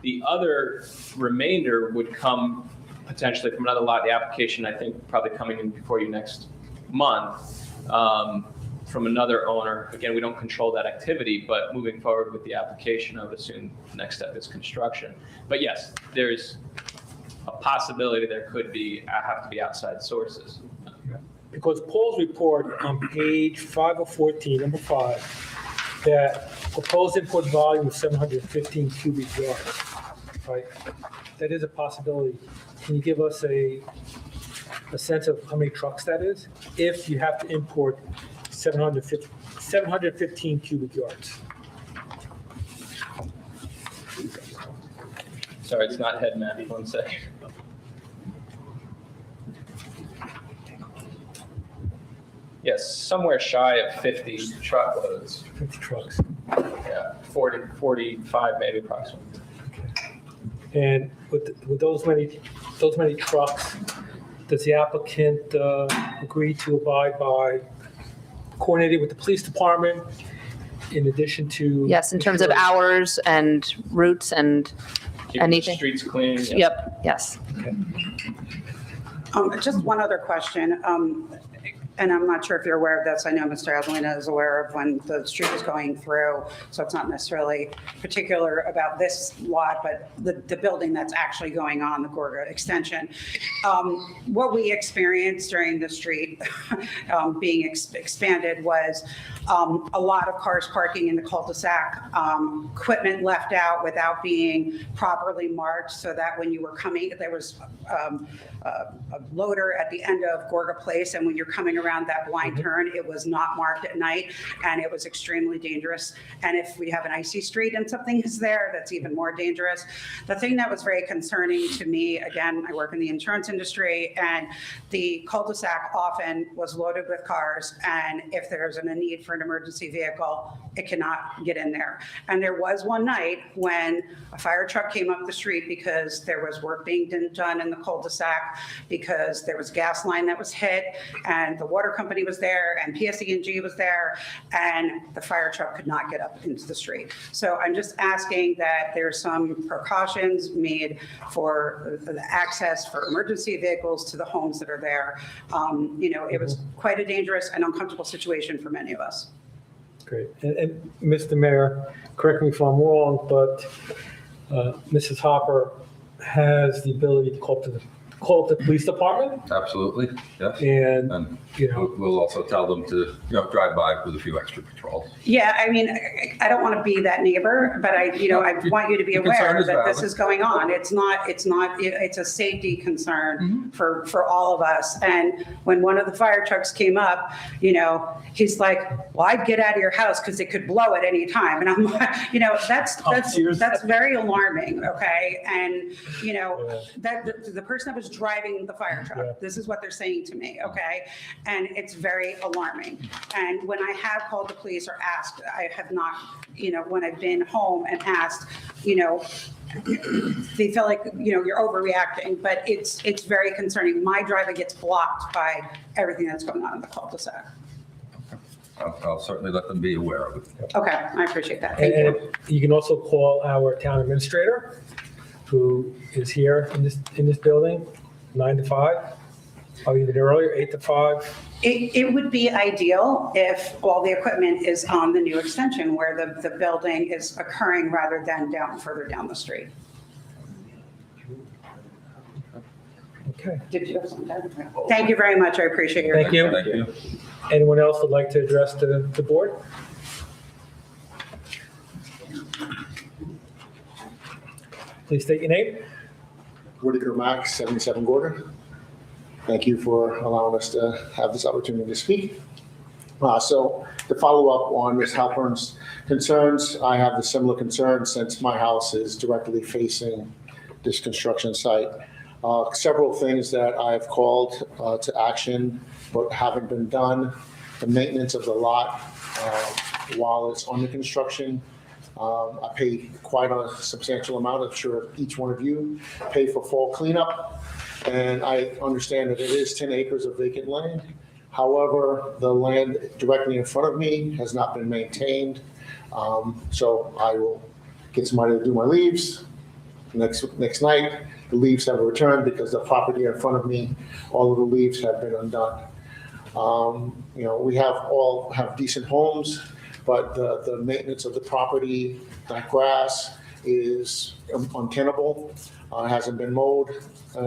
Speaker 7: The other remainder would come potentially from another lot, the application, I think, probably coming in before you next month, from another owner. Again, we don't control that activity, but moving forward with the application, I would assume the next step is construction. But yes, there's a possibility there could have to be outside sources.
Speaker 1: Because Paul's report on page 5 of 14, number 5, that proposed import volume is 715 cubic yards, right? That is a possibility. Can you give us a sense of how many trucks that is? If you have to import 715 cubic yards.
Speaker 7: Sorry, it's not head math. 1 second. Yes, somewhere shy of 50 truckloads.
Speaker 1: 50 trucks.
Speaker 7: Yeah, 40, 45 maybe approximately.
Speaker 1: And with those many trucks, does the applicant agree to abide by coordinating with the police department in addition to?
Speaker 6: Yes, in terms of hours and routes and
Speaker 7: Keeping
Speaker 6: anything.
Speaker 7: the streets clean. Yeah.
Speaker 6: Yep, yes.
Speaker 11: Just one other question, and I'm not sure if you're aware of this. I know Mr. Adelina is aware of when the street is going through, so it's not necessarily particular about this lot, but the building that's actually going on, the Gorga extension. What we experienced during the street being expanded was a lot of cars parking in the cul-de-sac, equipment left out without being properly marked, so that when you were coming, there was a loader at the end of Gorga Place, and when you're coming around that blind turn, it was not marked at night, and it was extremely dangerous. And if we have an icy street and something is there, that's even more dangerous. The thing that was very concerning to me, again, I work in the insurance industry, and the cul-de-sac often was loaded with cars, and if there's a need for an emergency vehicle, it cannot get in there. And there was one night when a fire truck came up the street because there was work being done in the cul-de-sac, because there was a gas line that was hit, and the water company was there, and PSE&G was there, and the fire truck could not get up into the street. So I'm just asking that there's some precautions made for the access for emergency vehicles to the homes that are there. It was quite a dangerous and uncomfortable situation for many of us.
Speaker 1: Great. And Mr. Mayor, correct me if I'm wrong, but Mrs. Hopper has the ability to call up to the call the police department
Speaker 4: Absolutely, yes.
Speaker 1: and,
Speaker 4: And
Speaker 1: you know,
Speaker 4: we'll also tell them to, drive by with a few extra patrols.
Speaker 11: Yeah, I mean, I don't want to be that neighbor, but I want you to be
Speaker 4: Your concern
Speaker 11: aware
Speaker 4: is
Speaker 11: that this
Speaker 4: valid.
Speaker 11: is going on. It's a safety concern for all of us. And when one of the fire trucks came up, he's like, well, I'd get out of your house because it could blow at any time. And I'm like, that's very alarming, okay? And, that the person that was driving the fire
Speaker 1: Yeah.
Speaker 11: truck, this is what they're saying to me, okay? And it's very alarming. And when I have called the police or asked, I have not, when I've been home and asked, they feel like, you're overreacting, but it's very concerning. My driveway gets blocked by everything that's going on in the cul-de-sac.
Speaker 4: I'll certainly let them be aware of it.
Speaker 11: Okay, I appreciate that. Thank
Speaker 1: and
Speaker 11: you.
Speaker 1: you can also call our town administrator, who is here in this building, 9 to 5, or even earlier, 8 to 5.
Speaker 11: It would be ideal if all the equipment is on the new extension where the building is occurring rather than further down the street.
Speaker 1: Okay.
Speaker 11: Did you have something to add? Thank you very much. I appreciate your.
Speaker 1: Thank you.
Speaker 4: Thank you.
Speaker 1: Anyone else would like to address the board? Please state your name.
Speaker 12: Whitaker Max, 77 Gordon. Thank you for allowing us to have this opportunity to speak. So to follow up on Ms. Halpern's concerns, I have the similar concerns since my house is directly facing this construction site. Several things that I've called to action but haven't been done. The maintenance of the lot while it's under construction. I pay quite a substantial amount. I'm sure each one of you pay for fall cleanup. And I understand that it is 10 acres of vacant land. However, the land directly in front of me has not been maintained. So I will get somebody to do my leaves. Next night, the leaves have returned because the property in front of me, all of the leaves have been undone. We all have decent homes, but the maintenance of the property, that grass is untenable. Hasn't been mowed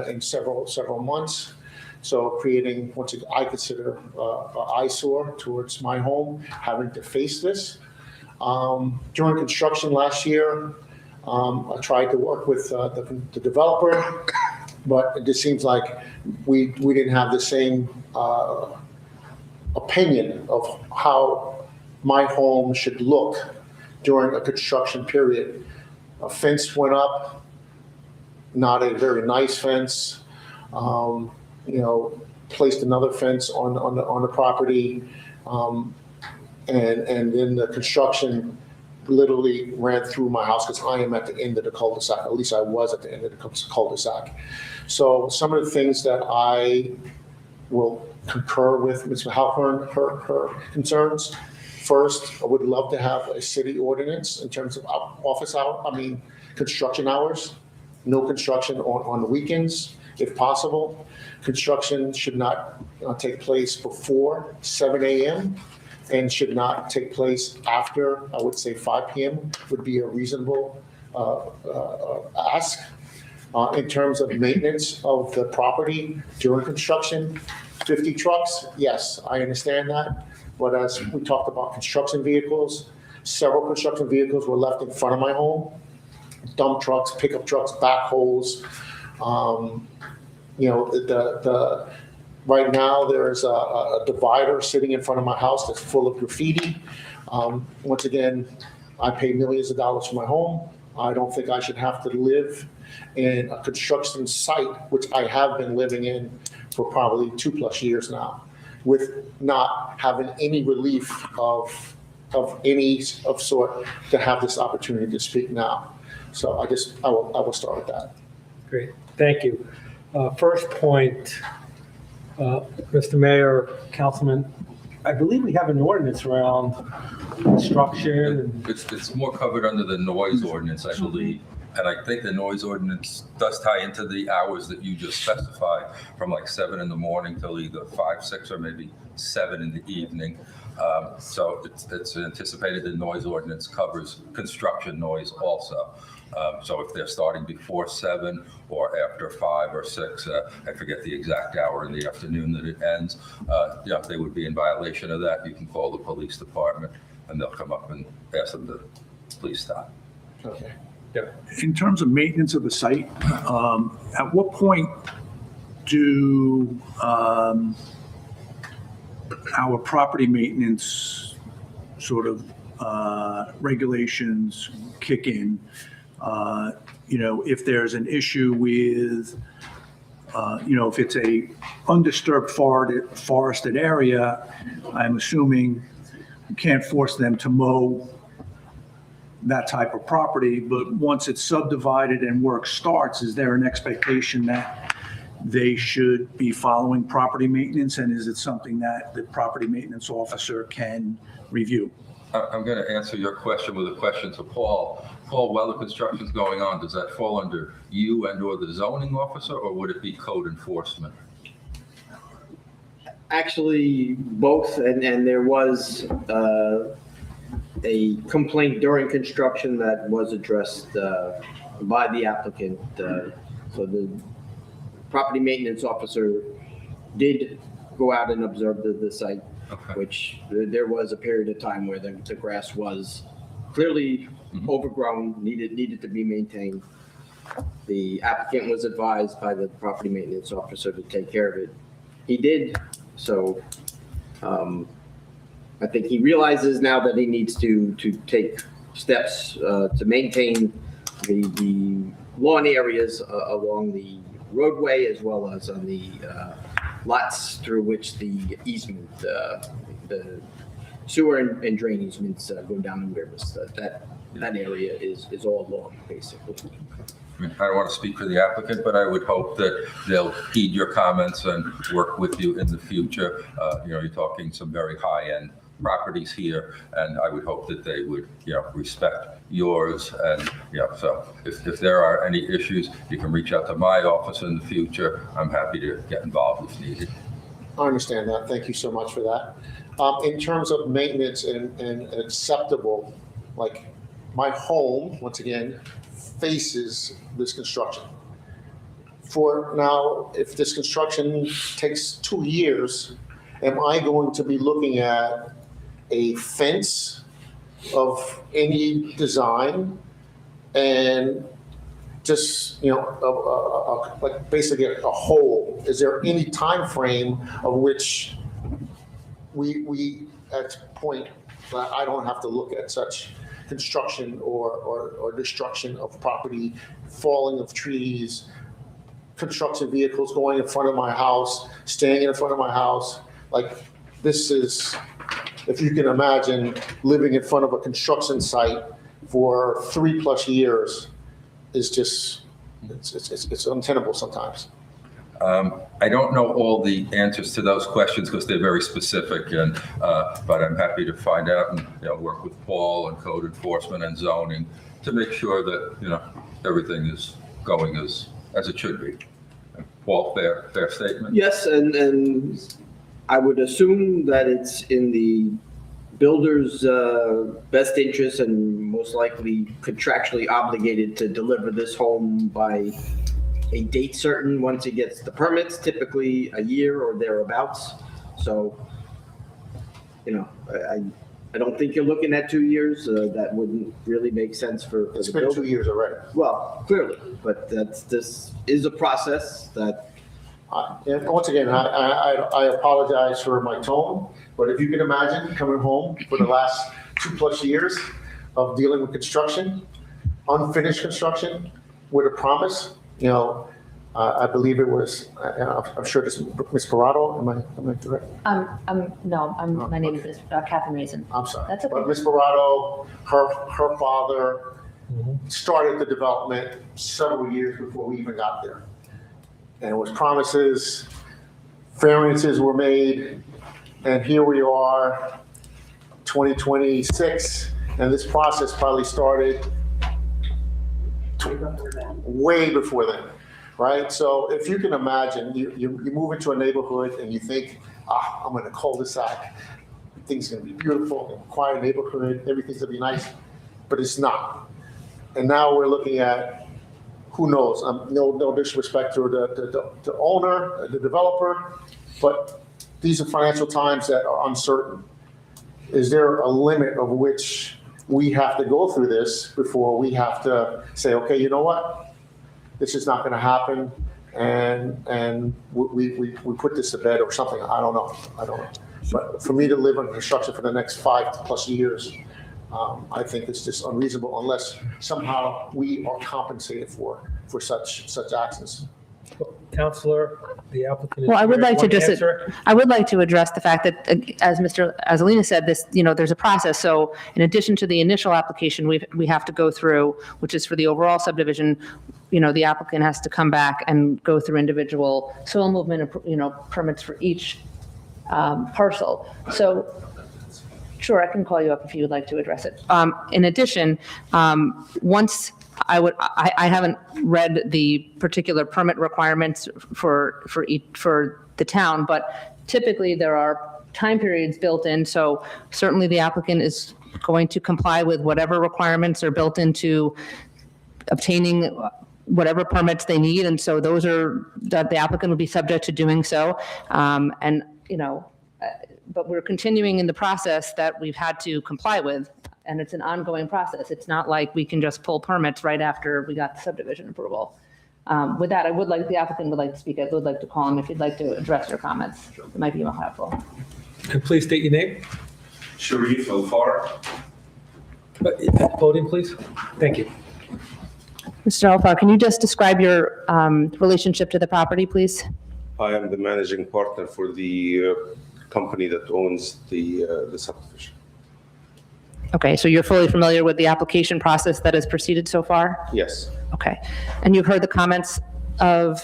Speaker 12: in several months. So creating what I consider an eyesore towards my home, having to face this. During construction last year, I tried to work with the developer, but it just seems like we didn't have the same opinion of how my home should look during a construction period. A fence went up, not a very nice fence. Placed another fence on the property, and then the construction literally ran through my house because I am at the end of the cul-de-sac. At least I was at the end of the cul-de-sac. So some of the things that I will concur with Ms. Halpern, her concerns. First, I would love to have a city ordinance in terms of construction hours. No construction on the weekends, if possible. Construction should not take place before 7 a.m. and should not take place after, I would say 5 p.m. would be a reasonable ask. In terms of maintenance of the property during construction, 50 trucks, yes, I understand that. But as we talked about construction vehicles, several construction vehicles were left in front of my home. Dump trucks, pickup trucks, backhoes. Right now there's a divider sitting in front of my house that's full of graffiti. Once again, I pay millions of dollars for my home. I don't think I should have to live in a construction site, which I have been living in for probably 2+ years now, with not having any relief of any sort to have this opportunity to speak now. So I will start with that.
Speaker 1: Great, thank you. First point, Mr. Mayor, Councilman, I believe we have an ordinance around construction.
Speaker 4: It's more covered under the noise ordinance, I believe. And I think the noise ordinance does tie into the hours that you just specified, from like 7 in the morning till either 5, 6, or maybe 7 in the evening. So it's anticipated the noise ordinance covers construction noise also. So if they're starting before 7 or after 5 or 6, I forget the exact hour in the afternoon that it ends, they would be in violation of that. You can call the police department and they'll come up and ask them to please stop.
Speaker 12: Okay.
Speaker 9: In terms of maintenance of the site, at what point do our property maintenance sort of regulations kick in? If there's an issue with, if it's a undisturbed forested area, I'm assuming you can't force them to mow that type of property, but once it's subdivided and work starts, is there an expectation that they should be following property maintenance? And is it something that the property maintenance officer can review?
Speaker 4: I'm going to answer your question with a question to Paul. Paul, while the construction's going on, does that fall under you and or the zoning officer, or would it be code enforcement?
Speaker 8: Actually, both, and there was a complaint during construction that was addressed by the applicant. So the property maintenance officer did go out and observe the site,
Speaker 4: Okay.
Speaker 8: which there was a period of time where the grass was clearly overgrown, needed to be maintained. The applicant was advised by the property maintenance officer to take care of it. He did, so I think he realizes now that he needs to take steps to maintain the lawn areas along the roadway as well as on the lots through which the easement, the sewer and drain easements go down in rivers. That area is all lawn, basically.
Speaker 4: I mean, I don't want to speak for the applicant, but I would hope that they'll heed your comments and work with you in the future. You're talking some very high-end properties here, and I would hope that they would, respect yours. And, so if there are any issues, you can reach out to my office in the future. I'm happy to get involved if needed.
Speaker 12: I understand that. Thank you so much for that. In terms of maintenance and acceptable, like my home, once again, faces this construction. For now, if this construction takes 2 years, am I going to be looking at a fence of any design and just, like basically a hole? Is there any time frame of which we at a point that I don't have to look at such construction or destruction of property, falling of trees, construction vehicles going in front of my house, staying in front of my house? Like, this is, if you can imagine living in front of a construction site for 3+ years, is just, it's untenable sometimes.
Speaker 4: I don't know all the answers to those questions because they're very specific, but I'm happy to find out and work with Paul and code enforcement and zoning to make sure that everything is going as it should be. Paul, fair statement?
Speaker 8: Yes, and I would assume that it's in the builder's best interest and most likely contractually obligated to deliver this home by a date certain once he gets the permits, typically a year or thereabouts. So, I don't think you're looking at 2 years. That wouldn't really make sense for
Speaker 12: It's
Speaker 8: the
Speaker 12: been
Speaker 8: builder.
Speaker 12: 2 years already.
Speaker 8: Well, clearly, but this is a process that.
Speaker 12: And once again, I apologize for my tone, but if you can imagine coming home for the last 2+ years of dealing with construction, unfinished construction, with a promise, I believe it was, I'm sure this is Ms. Parado, am I correct?
Speaker 6: No, my name is Catherine Reason.
Speaker 12: I'm sorry.
Speaker 6: That's okay.
Speaker 12: But Ms. Parado, her father started the development several years before we even got there. And it was promises, variances were made, and here we are, 2026, and this process probably started way before then, right? So if you can imagine, you move into a neighborhood and you think, I'm in a cul-de-sac, things are gonna be beautiful, quiet neighborhood, everything's gonna be nice, but it's not. And now we're looking at, who knows, no disrespect to the owner, the developer, but these are financial times that are uncertain. Is there a limit of which we have to go through this before we have to say, okay, you know what? This is not gonna happen, and we put this to bed or something, I don't know. But for me to live in construction for the next 5+ years, I think it's just unreasonable unless somehow we are compensated for such actions.
Speaker 1: Counselor, the applicant is
Speaker 6: Well, I would
Speaker 1: here.
Speaker 6: like to
Speaker 1: Want
Speaker 6: just,
Speaker 1: answer?
Speaker 6: I would like to address the fact that, as Mr. Azalina said, this, there's a process. So in addition to the initial application we have to go through, which is for the overall subdivision, the applicant has to come back and go through individual soil movement, permits for each parcel. So, sure, I can call you up if you would like to address it. In addition, once I haven't read the particular permit requirements for the town, but typically there are time periods built in. So certainly the applicant is going to comply with whatever requirements are built into obtaining whatever permits they need. And so those are, that the applicant will be subject to doing so. But we're continuing in the process that we've had to comply with, and it's an ongoing process. It's not like we can just pull permits right after we got the subdivision approval. With that, the applicant would like to speak. I would like to call him if you'd like to address your comments. It might be more helpful.
Speaker 1: And please state your name.
Speaker 13: Sharif Alfar.
Speaker 1: Podium, please. Thank you.
Speaker 6: Mr. Alfar, can you just describe your relationship to the property, please?
Speaker 13: I am the managing partner for the company that owns the subdivision.
Speaker 6: Okay, so you're fully familiar with the application process that has proceeded so far?
Speaker 13: Yes.
Speaker 6: Okay. And you've heard the comments of,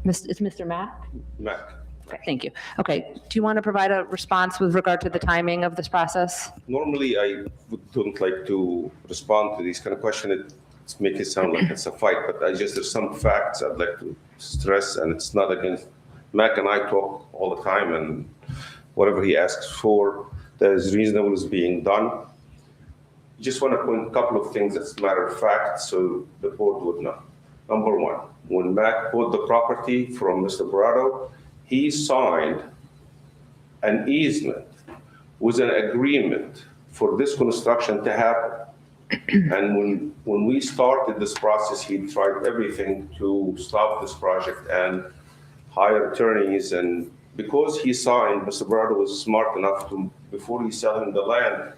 Speaker 6: it's Mr. Mack?
Speaker 13: Mac.
Speaker 6: Okay, thank you. Okay, do you want to provide a response with regard to the timing of this process?
Speaker 13: Normally, I don't like to respond to these kind of questions. It makes it sound like it's a fight, but there's some facts I'd like to stress, and it's not against. Mac and I talk all the time, and whatever he asks for, that is reasonable is being done. Just want to point a couple of things that's matter of fact, so the board would know. Number one, when Mac bought the property from Mr. Barado, he signed an easement with an agreement for this construction to happen. And when we started this process, he tried everything to stop this project and hire attorneys. And because he signed, Mr. Barado was smart enough to, before he sell him the land,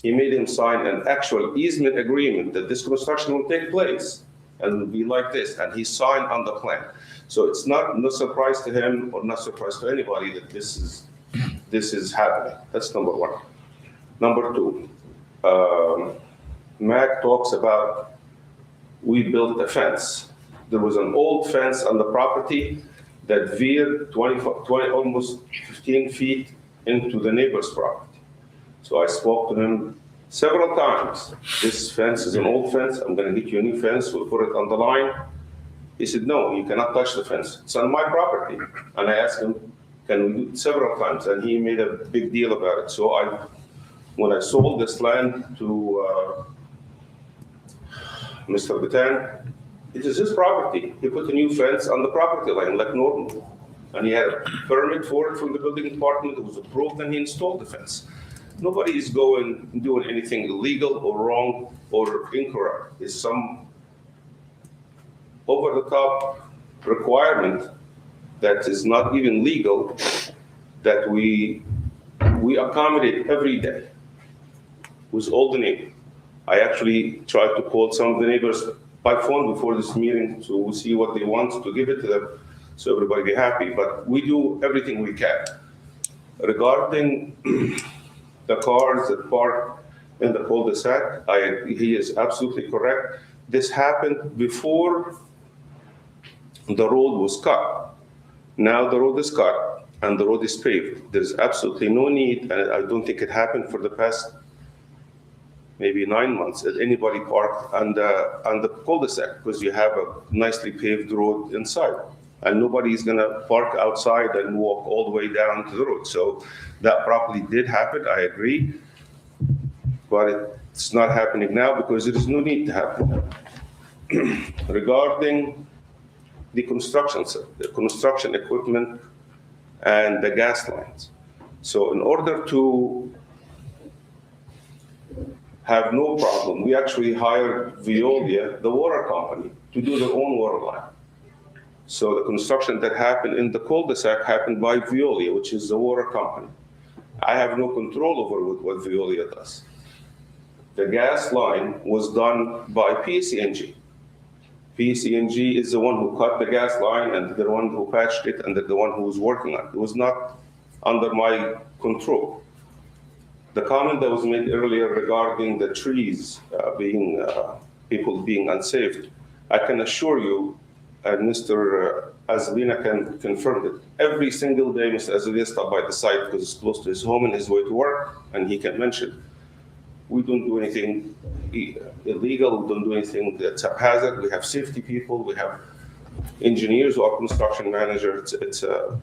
Speaker 13: he made him sign an actual easement agreement that this construction will take place and will be like this. And he signed on the plan. So it's no surprise to him or not surprise to anybody that this is happening. That's number one. Number two, Mac talks about we built a fence. There was an old fence on the property that veered 20 almost 15 feet into the neighbor's property. So I spoke to him several times. This fence is an old fence. I'm going to get you a new fence. We'll put it on the line. He said, no, you cannot touch the fence. It's on my property. And I asked him, can we do it several times? And he made a big deal about it. So when I sold this land to Mr. Batan, it is his property. He put a new fence on the property line like normal. And he had a permit for it from the building department. It was approved and he installed the fence. Nobody is doing anything illegal or wrong or incorrect. It's some over-the-top requirement that is not even legal that we accommodate every day with all the neighbors. I actually tried to call some of the neighbors by phone before this meeting to see what they want to give it to them so everybody be happy. But we do everything we can. Regarding the cars that park in the cul-de-sac, he is absolutely correct. This happened before the road was cut. Now the road is cut and the road is paved. There's absolutely no need, and I don't think it happened for the past maybe 9 months, that anybody parked on the cul-de-sac because you have a nicely paved road inside. And nobody's gonna park outside and walk all the way down to the road. So that probably did happen, I agree. But It's not happening now because there is no need to happen. Regarding the construction equipment and the gas lines. So in order to have no problem, we actually hired Veolia, the water company, to do their own water line. So the construction that happened in the cul-de-sac happened by Veolia, which is the water company. I have no control over what Veolia does. The gas line was done by PSE&G. PSE&G is the one who cut the gas line and the one who patched it and the one who was working on it. It was not under my control. The comment that was made earlier regarding the trees people being unsafe, I can assure you, and Mr. Azalina can confirm it, every single day Mr. Azalina stopped by the site because it's close to his home and his way to work, and he can mention, we don't do anything illegal, we don't do anything that's haphazard. We have safety people, we have engineers or construction managers. It's a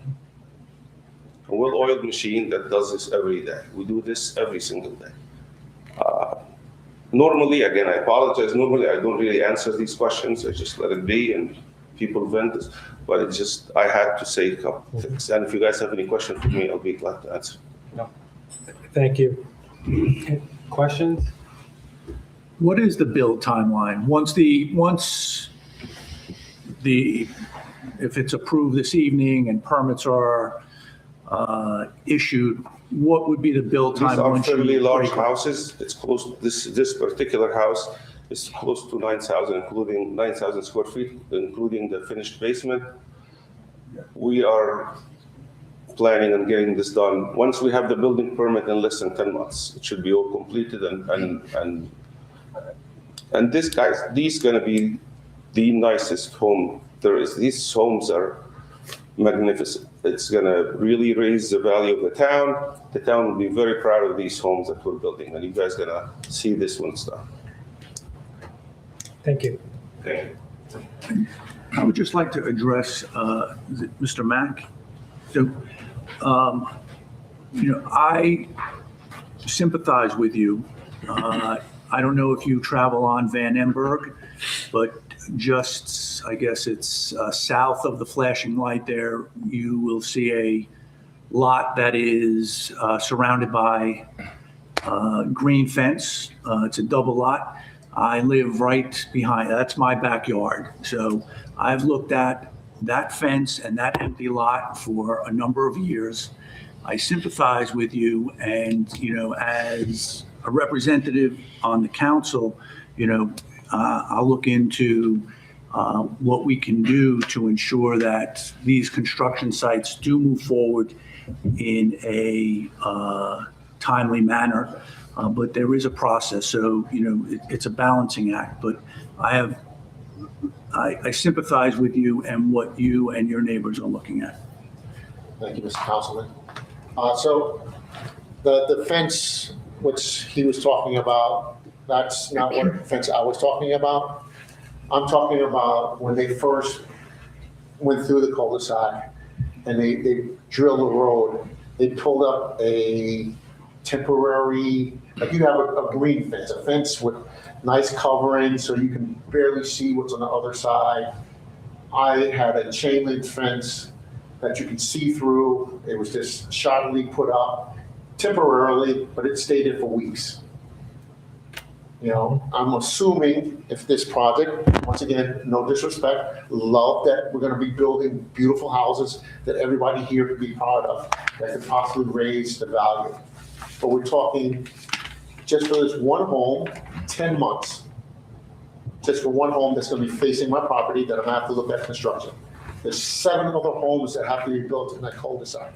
Speaker 13: well-oiled machine that does this every day. We do this every single day. Normally, again, I apologize, normally I don't really answer these questions, I just let it be and people vent this, but it's just, I had to say a couple things. And if you guys have any questions for me, I'll be glad to answer.
Speaker 1: No. Thank you. Questions?
Speaker 9: What is the build timeline? If it's approved this evening and permits are issued, what would be the build time?
Speaker 13: These are
Speaker 9: once you
Speaker 13: fairly large
Speaker 9: break ground?
Speaker 13: houses. It's close, this particular house is close to 9,000 square feet, including the finished basement. We are planning on getting this done. Once we have the building permit in less than 10 months, it should be all completed and this gonna be the nicest home there is. These homes are magnificent. It's gonna really raise the value of the town. The town will be very proud of these homes that we're building, and you guys gonna see this one done.
Speaker 1: Thank you.
Speaker 13: Thank you.
Speaker 9: I would just like to address Mr. Mack. So, I sympathize with you. I don't know if you travel on Van Emberg, but just, I guess it's south of the flashing light there, you will see a lot that is surrounded by green fence. It's a double lot. I live right behind, that's my backyard. So I've looked at that fence and that empty lot for a number of years. I sympathize with you, and, as a representative on the council, I'll look into what we can do to ensure that these construction sites do move forward in a timely manner. But there is a process, so, it's a balancing act. But I sympathize with you and what you and your neighbors are looking at.
Speaker 12: Thank you, Mr. Councilman. So the fence which he was talking about, that's not what fence I was talking about. I'm talking about when they first went through the cul-de-sac and they drilled the road, they pulled up a temporary, like you have a green fence, a fence with nice covering so you can barely see what's on the other side. I had a chain link fence that you can see through. It was just shoddily put up temporarily, but it stayed there for weeks. I'm assuming if this project, once again, no disrespect, love that we're gonna be building beautiful houses that everybody here could be proud of, that could possibly raise the value. But we're talking just for this one home, 10 months. Just for one home that's gonna be facing my property that I'm gonna have to look at construction. There's 7 other homes that have to be built in that cul-de-sac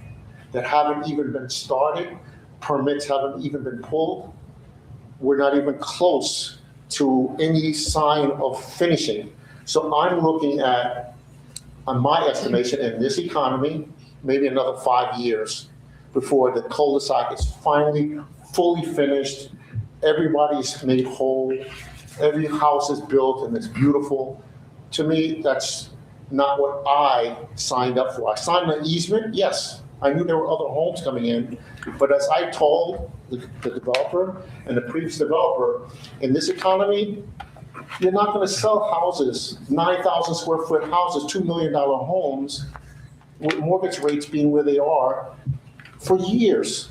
Speaker 12: that haven't even been started, permits haven't even been pulled. We're not even close to any sign of finishing. So I'm looking at, on my estimation, in this economy, maybe another 5 years before the cul-de-sac is finally fully finished. Everybody's made whole. Every house is built and it's beautiful. To me, that's not what I signed up for. I signed an easement, yes. I knew there were other homes coming in, but as I told the developer and the previous developer. In this economy, you're not going to sell houses, 9,000 square foot houses, $2 million homes, with mortgage rates being where they are for years.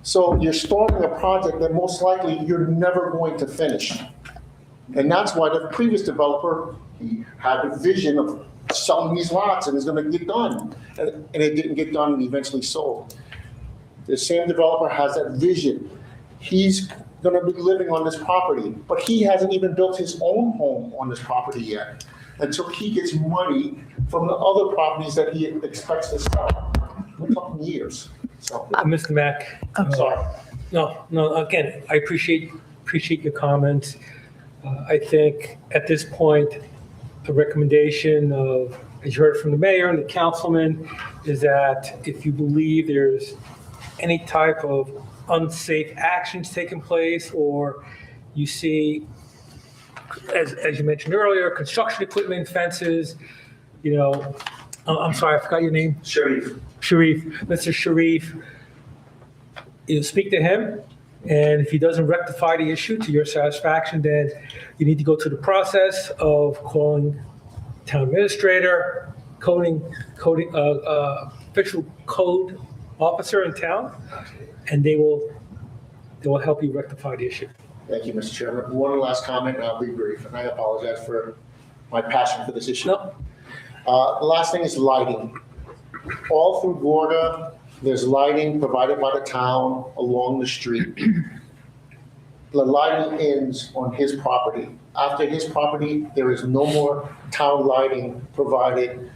Speaker 12: So you're starting a project that most likely you're never going to finish. And that's why the previous developer, he had a vision of selling these lots and it's going to get done. And it didn't get done and eventually sold. The same developer has that vision. He's going to be living on this property, but he hasn't even built his own home on this property yet until he gets money from the other properties that he expects to sell. We're talking years. So,
Speaker 1: Mr. Mack.
Speaker 12: I'm sorry.
Speaker 1: No, again, I appreciate your comments. I think at this point, the recommendation of, as you heard from the mayor and the councilman, is that if you believe there's any type of unsafe actions taking place, or you see, as you mentioned earlier, construction equipment, fences, I'm sorry, I forgot your name.
Speaker 3: Sharif.
Speaker 1: Mr. Sharif, you speak to him, and if he doesn't rectify the issue to your satisfaction, then you need to go through the process of calling town administrator, official code officer in town, and they will help you rectify the issue.
Speaker 12: Thank you, Mr. Chairman. One last comment, and I'll be brief, and I apologize for my passion for this issue.
Speaker 1: No.
Speaker 12: The last thing is lighting. All through Gorga, there's lighting provided by the town along the street. The lighting ends on his property. After his property, there is no more town lighting provided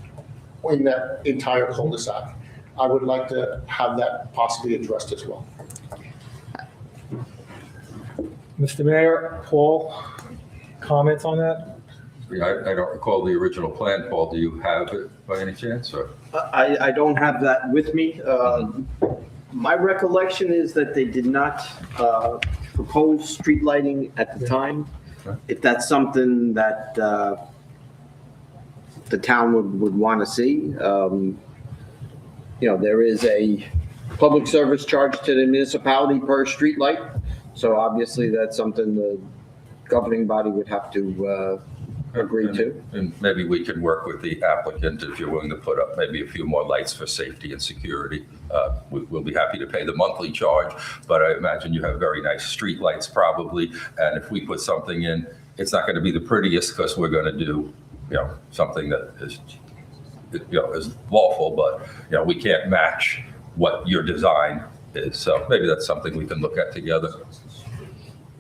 Speaker 12: in that entire cul-de-sac. I would like to have that possibly addressed as well.
Speaker 1: Mr. Mayor, Paul, comments on that?
Speaker 4: I don't recall the original plan, Paul. Do you have it by any chance, or?
Speaker 8: I don't have that with me. My recollection is that they did not propose street lighting at the time. If that's something that the town would want to see, there is a public service charge to the municipality per street light. So obviously that's something the governing body would have to agree to.
Speaker 4: And maybe we can work with the applicant if you're willing to put up maybe a few more lights for safety and security. We'll be happy to pay the monthly charge, but I imagine you have very nice street lights probably. And if we put something in, it's not going to be the prettiest because we're going to do, something that is, is lawful, but, we can't match what your design is. So maybe that's something we can look at together.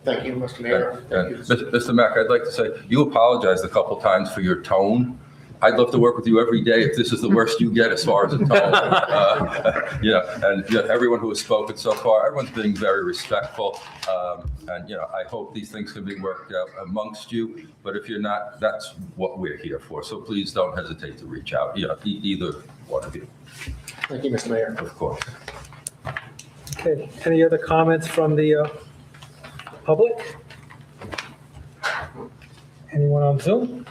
Speaker 12: Thank you, Mr. Mayor. Thank you.
Speaker 4: Mr. Mack, I'd like to say, you apologized a couple times for your tone. I'd love to work with you every day if this is the worst you get as far as the tone. Everyone who has spoken so far, everyone's being very respectful. I hope these things can be worked out amongst you. But if you're not, that's what we're here for. So please don't hesitate to reach out, either one of you.
Speaker 12: Thank you, Mr. Mayor.
Speaker 4: Of course.
Speaker 1: Okay, any other comments from the public? Anyone on Zoom?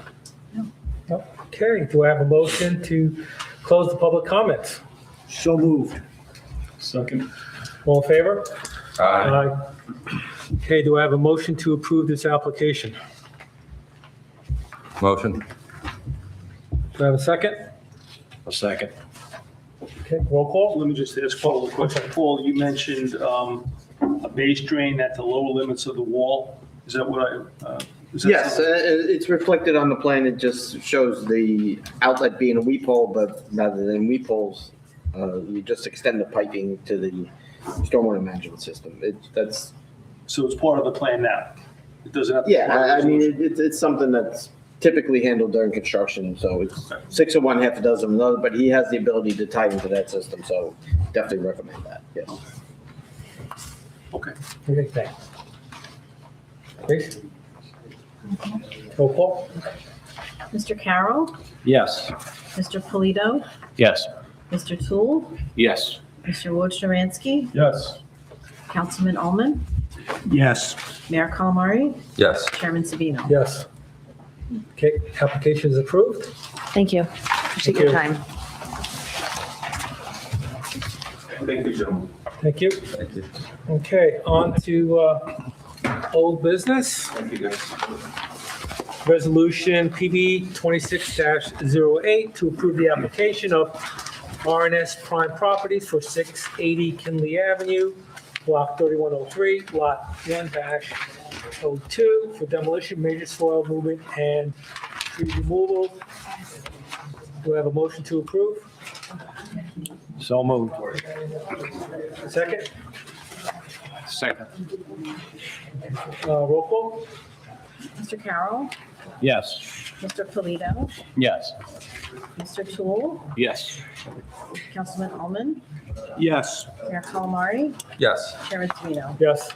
Speaker 1: No. Okay, do I have a motion to close the public comments?
Speaker 9: So moved.
Speaker 3: Second.
Speaker 1: All in favor?
Speaker 4: Aye.
Speaker 1: Okay, do I have a motion to approve this application?
Speaker 4: Motion.
Speaker 1: Do I have a second?
Speaker 9: A second.
Speaker 1: Okay, roll call?
Speaker 5: Let me just ask Paul a question. Paul, you mentioned a base drain at the lower limits of the wall. Is that what is that
Speaker 8: Yes,
Speaker 5: something-
Speaker 8: it's reflected on the plan. It just shows the outlet being a weep hole, but rather than weep holes, you just extend the piping to the stormwater management system. That's,
Speaker 5: So it's part of the plan now? It doesn't have to be part of
Speaker 8: yeah,
Speaker 5: the
Speaker 8: I mean,
Speaker 5: resolution?
Speaker 8: it's something that's typically handled during construction, so it's
Speaker 5: Okay.
Speaker 8: 6 of one, half a dozen of another, but he has the ability to tie into that system, so definitely recommend that, yes.
Speaker 5: Okay.
Speaker 1: Okay, thanks. Grace? Roll call?
Speaker 2: Mr. Carroll,
Speaker 10: Yes.
Speaker 2: Mr. Polito,
Speaker 10: Yes.
Speaker 2: Mr. Tool,
Speaker 10: Yes.
Speaker 2: Mr. Wojciechowski,
Speaker 3: Yes.
Speaker 2: Councilman Ullman,
Speaker 9: Yes.
Speaker 2: Mayor Calamari,
Speaker 4: Yes.
Speaker 2: Chairman Sabino.
Speaker 1: Yes. Okay, application is approved.
Speaker 6: Thank you. Appreciate your time.
Speaker 13: Thank you, gentlemen.
Speaker 1: Thank you.
Speaker 4: Thank you.
Speaker 1: Okay, on to old business.
Speaker 13: Thank you, guys.
Speaker 1: Resolution PB 26-08 to approve the application of RNS Prime Properties for 680 Kinley Avenue, Block 3103, Lot 1-02 for demolition, major soil movement, and tree removal. Do I have a motion to approve?
Speaker 5: So moved.
Speaker 1: Second?
Speaker 5: Second.
Speaker 1: Roll call?
Speaker 2: Mr. Carroll,
Speaker 5: Yes.
Speaker 2: Mr. Polito,
Speaker 5: Yes.
Speaker 2: Mr. Tool,
Speaker 5: Yes.
Speaker 2: Councilman Ullman,
Speaker 5: Yes.
Speaker 2: Mayor Calamari,
Speaker 4: Yes.
Speaker 2: Chairman Tamino.
Speaker 1: Yes.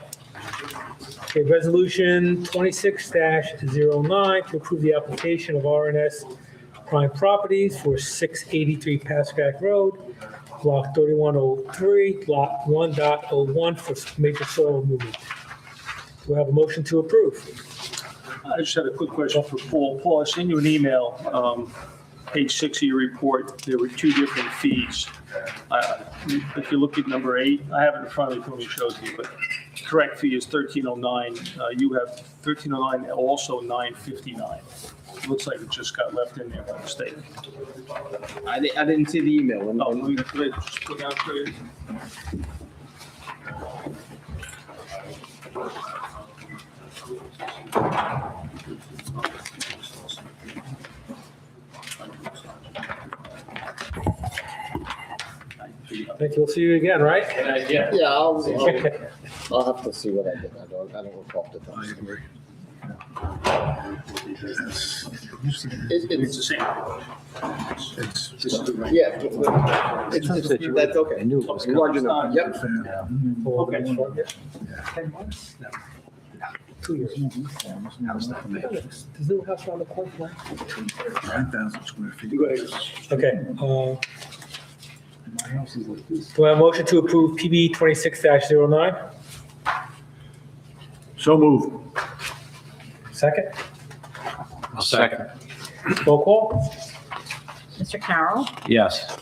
Speaker 1: Okay, resolution 26-09 to approve the application of RNS Prime Properties for 683 Pascack Road, Block 3103, Lot 1.01 for major soil movement. Do I have a motion to approve?
Speaker 5: I just had a quick question for Paul. Paul, I sent you an email, page 6 of your report. There were 2 different fees. If you look at number 8, I have it in front of me, let me show it to you, but the correct fee is $13.09. You have $13.09 and also $9.59. It looks like it just got left in there by mistake.
Speaker 8: I didn't see the email. Let me-
Speaker 5: Oh, let me just put down for you.
Speaker 1: I think we'll see you again, right?
Speaker 5: Yeah.
Speaker 8: Yeah, I'll have to see what I did. I don't recall the time.
Speaker 5: I agree.
Speaker 8: It's
Speaker 5: the same.
Speaker 8: Yeah, that's okay. Large enough. Yep.
Speaker 1: Okay. 10 months? No. 2 years. There's no house around the corner, right?
Speaker 9: 9,000 square feet.
Speaker 8: Go ahead.
Speaker 1: Okay,
Speaker 9: My house is like this.
Speaker 1: do I have a motion to approve PB 26-09?
Speaker 9: So moved.
Speaker 1: Second?
Speaker 5: Second.
Speaker 1: Roll call?
Speaker 2: Mr. Carroll,
Speaker 5: Yes.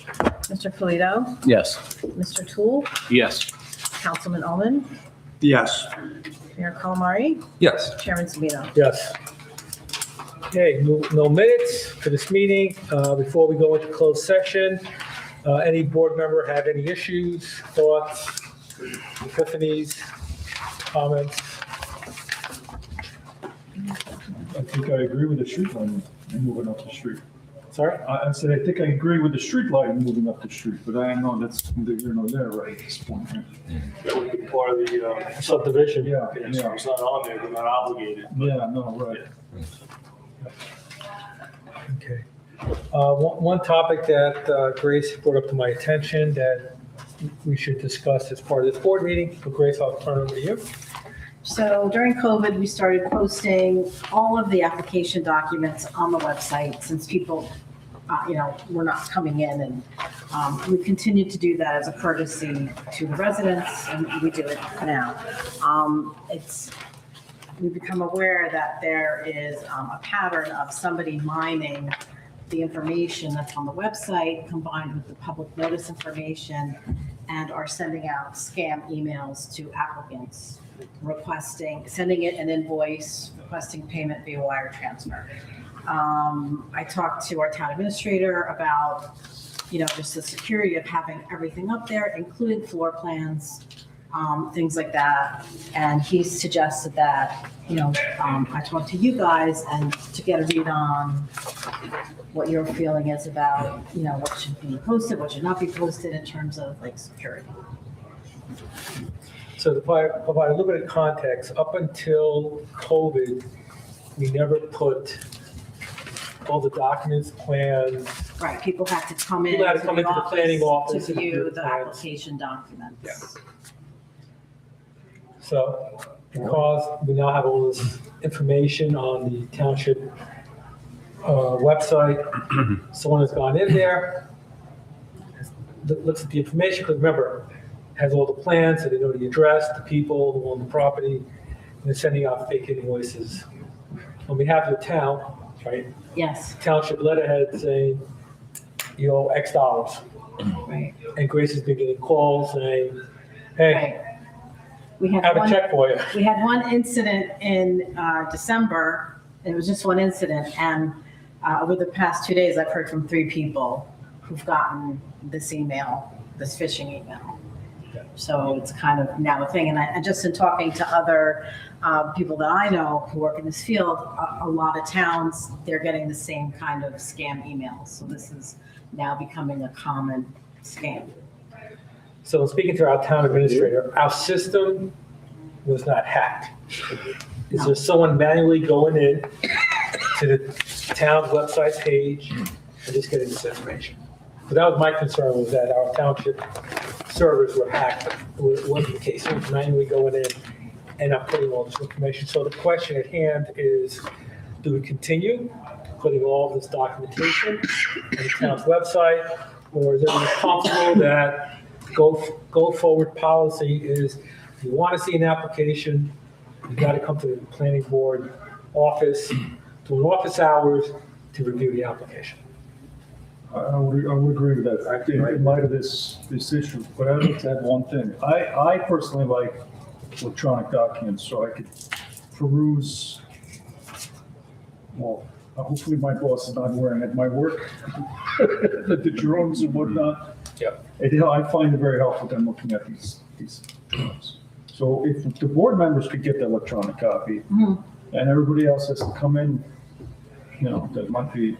Speaker 2: Mr. Polito,
Speaker 5: Yes.
Speaker 2: Mr. Tool,
Speaker 5: Yes.
Speaker 2: Councilman Ullman,
Speaker 9: Yes.
Speaker 2: Mayor Calamari,
Speaker 4: Yes.
Speaker 2: Chairman Tamino.
Speaker 1: Yes. Okay, no minutes for this meeting. Before we go into closed session, any board member have any issues, thoughts, epiphanies, comments?
Speaker 3: I think I agree with the street line moving up the street.
Speaker 1: Sorry?
Speaker 3: I said, I think I agree with the street light moving up the street, but I know that's neither there right at this point.
Speaker 5: That would be part of the,
Speaker 1: Subdivision.
Speaker 3: Yeah,
Speaker 5: so
Speaker 3: yeah,
Speaker 5: it's not on there, they're not obligated.
Speaker 3: yeah, no, right.
Speaker 1: Okay. One topic that Grace brought up to my attention that we should discuss as part of this board meeting. So Grace, I'll turn it over to you.
Speaker 2: So during COVID, we started posting all of the application documents on the website since people, were not coming in. And we continued to do that as a courtesy to the residents, and we do it now. We've become aware that there is a pattern of somebody mining the information that's on the website combined with the public notice information and are sending out scam emails to applicants sending it an invoice, requesting payment via wire transfer. I talked to our town administrator about, just the security of having everything up there, including floor plans, things like that. And he suggested that, I talk to you guys and to get a read on what your feeling is about, what should be posted, what should not be posted in terms of like security.
Speaker 1: So to provide a little bit of context, up until COVID, we never put all the documents, plans.
Speaker 2: Right, people had to come in
Speaker 1: People had to
Speaker 2: to
Speaker 1: come
Speaker 2: the
Speaker 1: into the planning office
Speaker 2: to
Speaker 1: and do
Speaker 2: view
Speaker 1: the
Speaker 2: the
Speaker 1: plans.
Speaker 2: application documents.
Speaker 1: Yeah. So because we now have all this information on the township website, someone has gone in there, looks at the information, because remember, has all the plans, so they know the address, the people who own the property, and they're sending out fake invoices on behalf of the town, right?
Speaker 2: Yes,
Speaker 1: Township letterhead saying, X dollars.
Speaker 2: Right.
Speaker 1: And Grace has been getting calls saying, hey,
Speaker 2: Right. We had
Speaker 1: I have a
Speaker 2: one,
Speaker 1: check for you.
Speaker 2: we had one incident in December. It was just one incident. And over the past 2 days, I've heard from 3 people who've gotten this email, this phishing email. So it's kind of now a thing. And I just in talking to other people that I know who work in this field, a lot of towns, they're getting the same kind of scam emails. So this is now becoming a common scam.
Speaker 1: So speaking to our town administrator, our system was not hacked. Is there someone manually going in to the town's website page and just getting this information? So that was my concern, was that our township servers were hacked. It wasn't the case. It was manually going in and not putting all this information. So the question at hand is, do we continue putting all this documentation on the town's website? Or is everyone comfortable that go forward policy is, if you want to see an application, you got to come to the planning board office during office hours to review the application?
Speaker 3: I would agree with that. I think in light of this issue, but I'd like to add one thing. I personally like electronic documents so I could peruse. Well, hopefully my boss is not wearing it at my work, the drones and whatnot.
Speaker 1: Yep.
Speaker 3: And, I find it very helpful them looking at these drones. So if the board members could get the electronic copy and everybody else has to come in, that might be.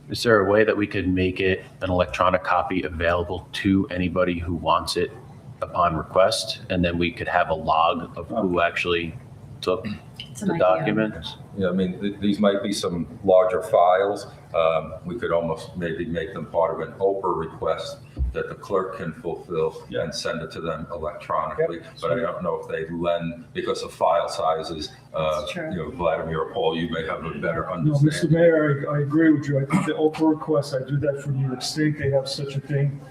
Speaker 10: Is there a way that we could make it an electronic copy available to anybody who wants it upon request? And then we could have a log of who actually took
Speaker 2: an
Speaker 10: the
Speaker 2: idea.
Speaker 10: documents?
Speaker 4: Yeah, I mean, these might be some larger files. We could almost maybe make them part of an OPR request that the clerk can fulfill and send it to them electronically. But I don't know if they lend, because of file sizes,
Speaker 2: That's true.
Speaker 4: Vladimir or Paul, you may have a better
Speaker 3: No, Mr.
Speaker 4: understanding.
Speaker 3: Mayor, I agree with you. I think the Oprah request, I do that for New York State. They have such a thing.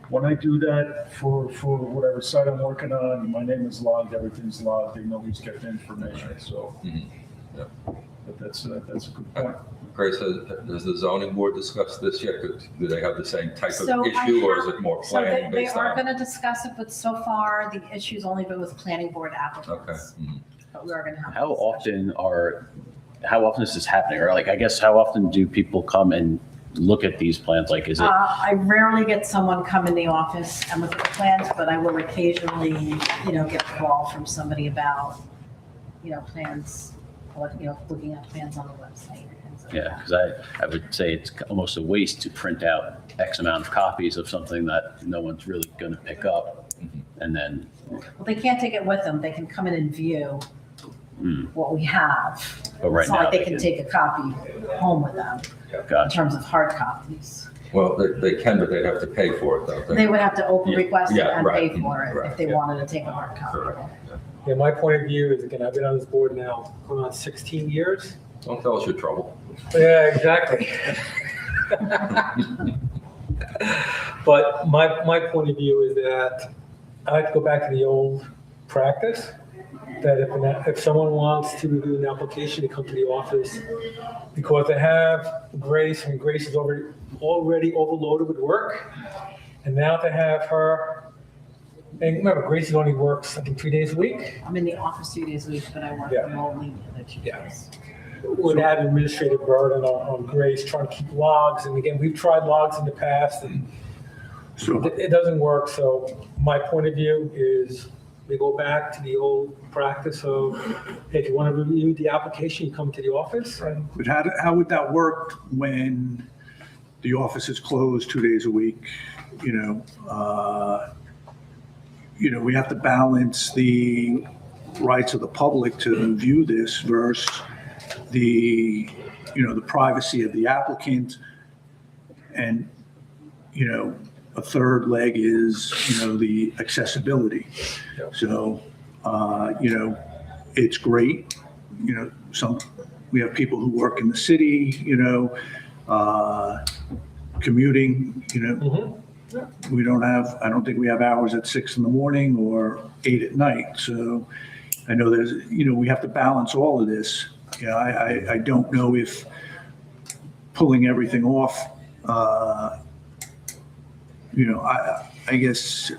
Speaker 3: When I do that for whatever site I'm working on, my name is logged, everything's logged, they know who's got the information, so. But that's a good point.
Speaker 4: Grace, has the zoning board discussed this yet? Do they have the same type
Speaker 2: So
Speaker 4: of
Speaker 2: I
Speaker 4: issue, or
Speaker 2: have-
Speaker 4: is it more
Speaker 2: So they
Speaker 4: planning based
Speaker 2: are
Speaker 4: on?
Speaker 2: going to discuss it, but so far the issue's only been with planning board applicants.
Speaker 4: Okay.
Speaker 2: But we are going to have.
Speaker 10: How
Speaker 2: a discussion.
Speaker 10: how often is this happening? Or like, I guess, how often do people come and look at these plans? Like, is it?
Speaker 2: I rarely get someone come in the office and look at the plans, but I will occasionally, get a call from somebody about, plans, looking at plans on the website.
Speaker 10: Yeah, because I would say it's almost a waste to print out X amount of copies of something that no one's really going to pick up. And then,
Speaker 2: Well, they can't take it with them. They can come in and view what we have.
Speaker 10: But right
Speaker 2: It's not
Speaker 10: now
Speaker 2: like they
Speaker 10: they
Speaker 2: can
Speaker 10: can-
Speaker 2: take a copy home with them in
Speaker 10: gotcha.
Speaker 2: terms of hard copies.
Speaker 4: Well, they can, but they'd have to pay for it, though.
Speaker 2: They would have to open
Speaker 4: Yeah,
Speaker 2: request it
Speaker 4: yeah,
Speaker 2: and
Speaker 4: right,
Speaker 2: pay for it
Speaker 4: right,
Speaker 2: if they
Speaker 4: yeah.
Speaker 2: wanted to take a hard copy.
Speaker 4: Correct.
Speaker 1: Yeah, my point of view is, again, I've been on this board now going on 16 years.
Speaker 4: Don't tell us your trouble.
Speaker 1: Yeah, exactly. But my point of view is that I like to go back to the old practice, that if someone wants to review an application, they come to the office because they have Grace, and Grace is already overloaded with work. And now to have her, and remember, Grace only works, I think, 3 days a week.
Speaker 2: I'm in the office 2 days a week, but I work
Speaker 1: Yeah.
Speaker 2: remotely the other 2
Speaker 1: Yeah.
Speaker 2: days.
Speaker 1: Would add administrative burden on Grace, trying to keep logs. And again, we've tried logs in the past and
Speaker 9: So,
Speaker 1: it doesn't work. So my point of view is we go back to the old practice of, hey, if you want to review the application, you come to the office. And
Speaker 9: but how would that work when the office is closed 2 days a week? We have to balance the rights of the public to view this versus the privacy of the applicant. And, a third leg is, the accessibility. So, it's great. We have people who work in the city, commuting, I don't think we have hours at 6 a.m. or 8 at night. So I know we have to balance all of this. I don't know if pulling everything off, I guess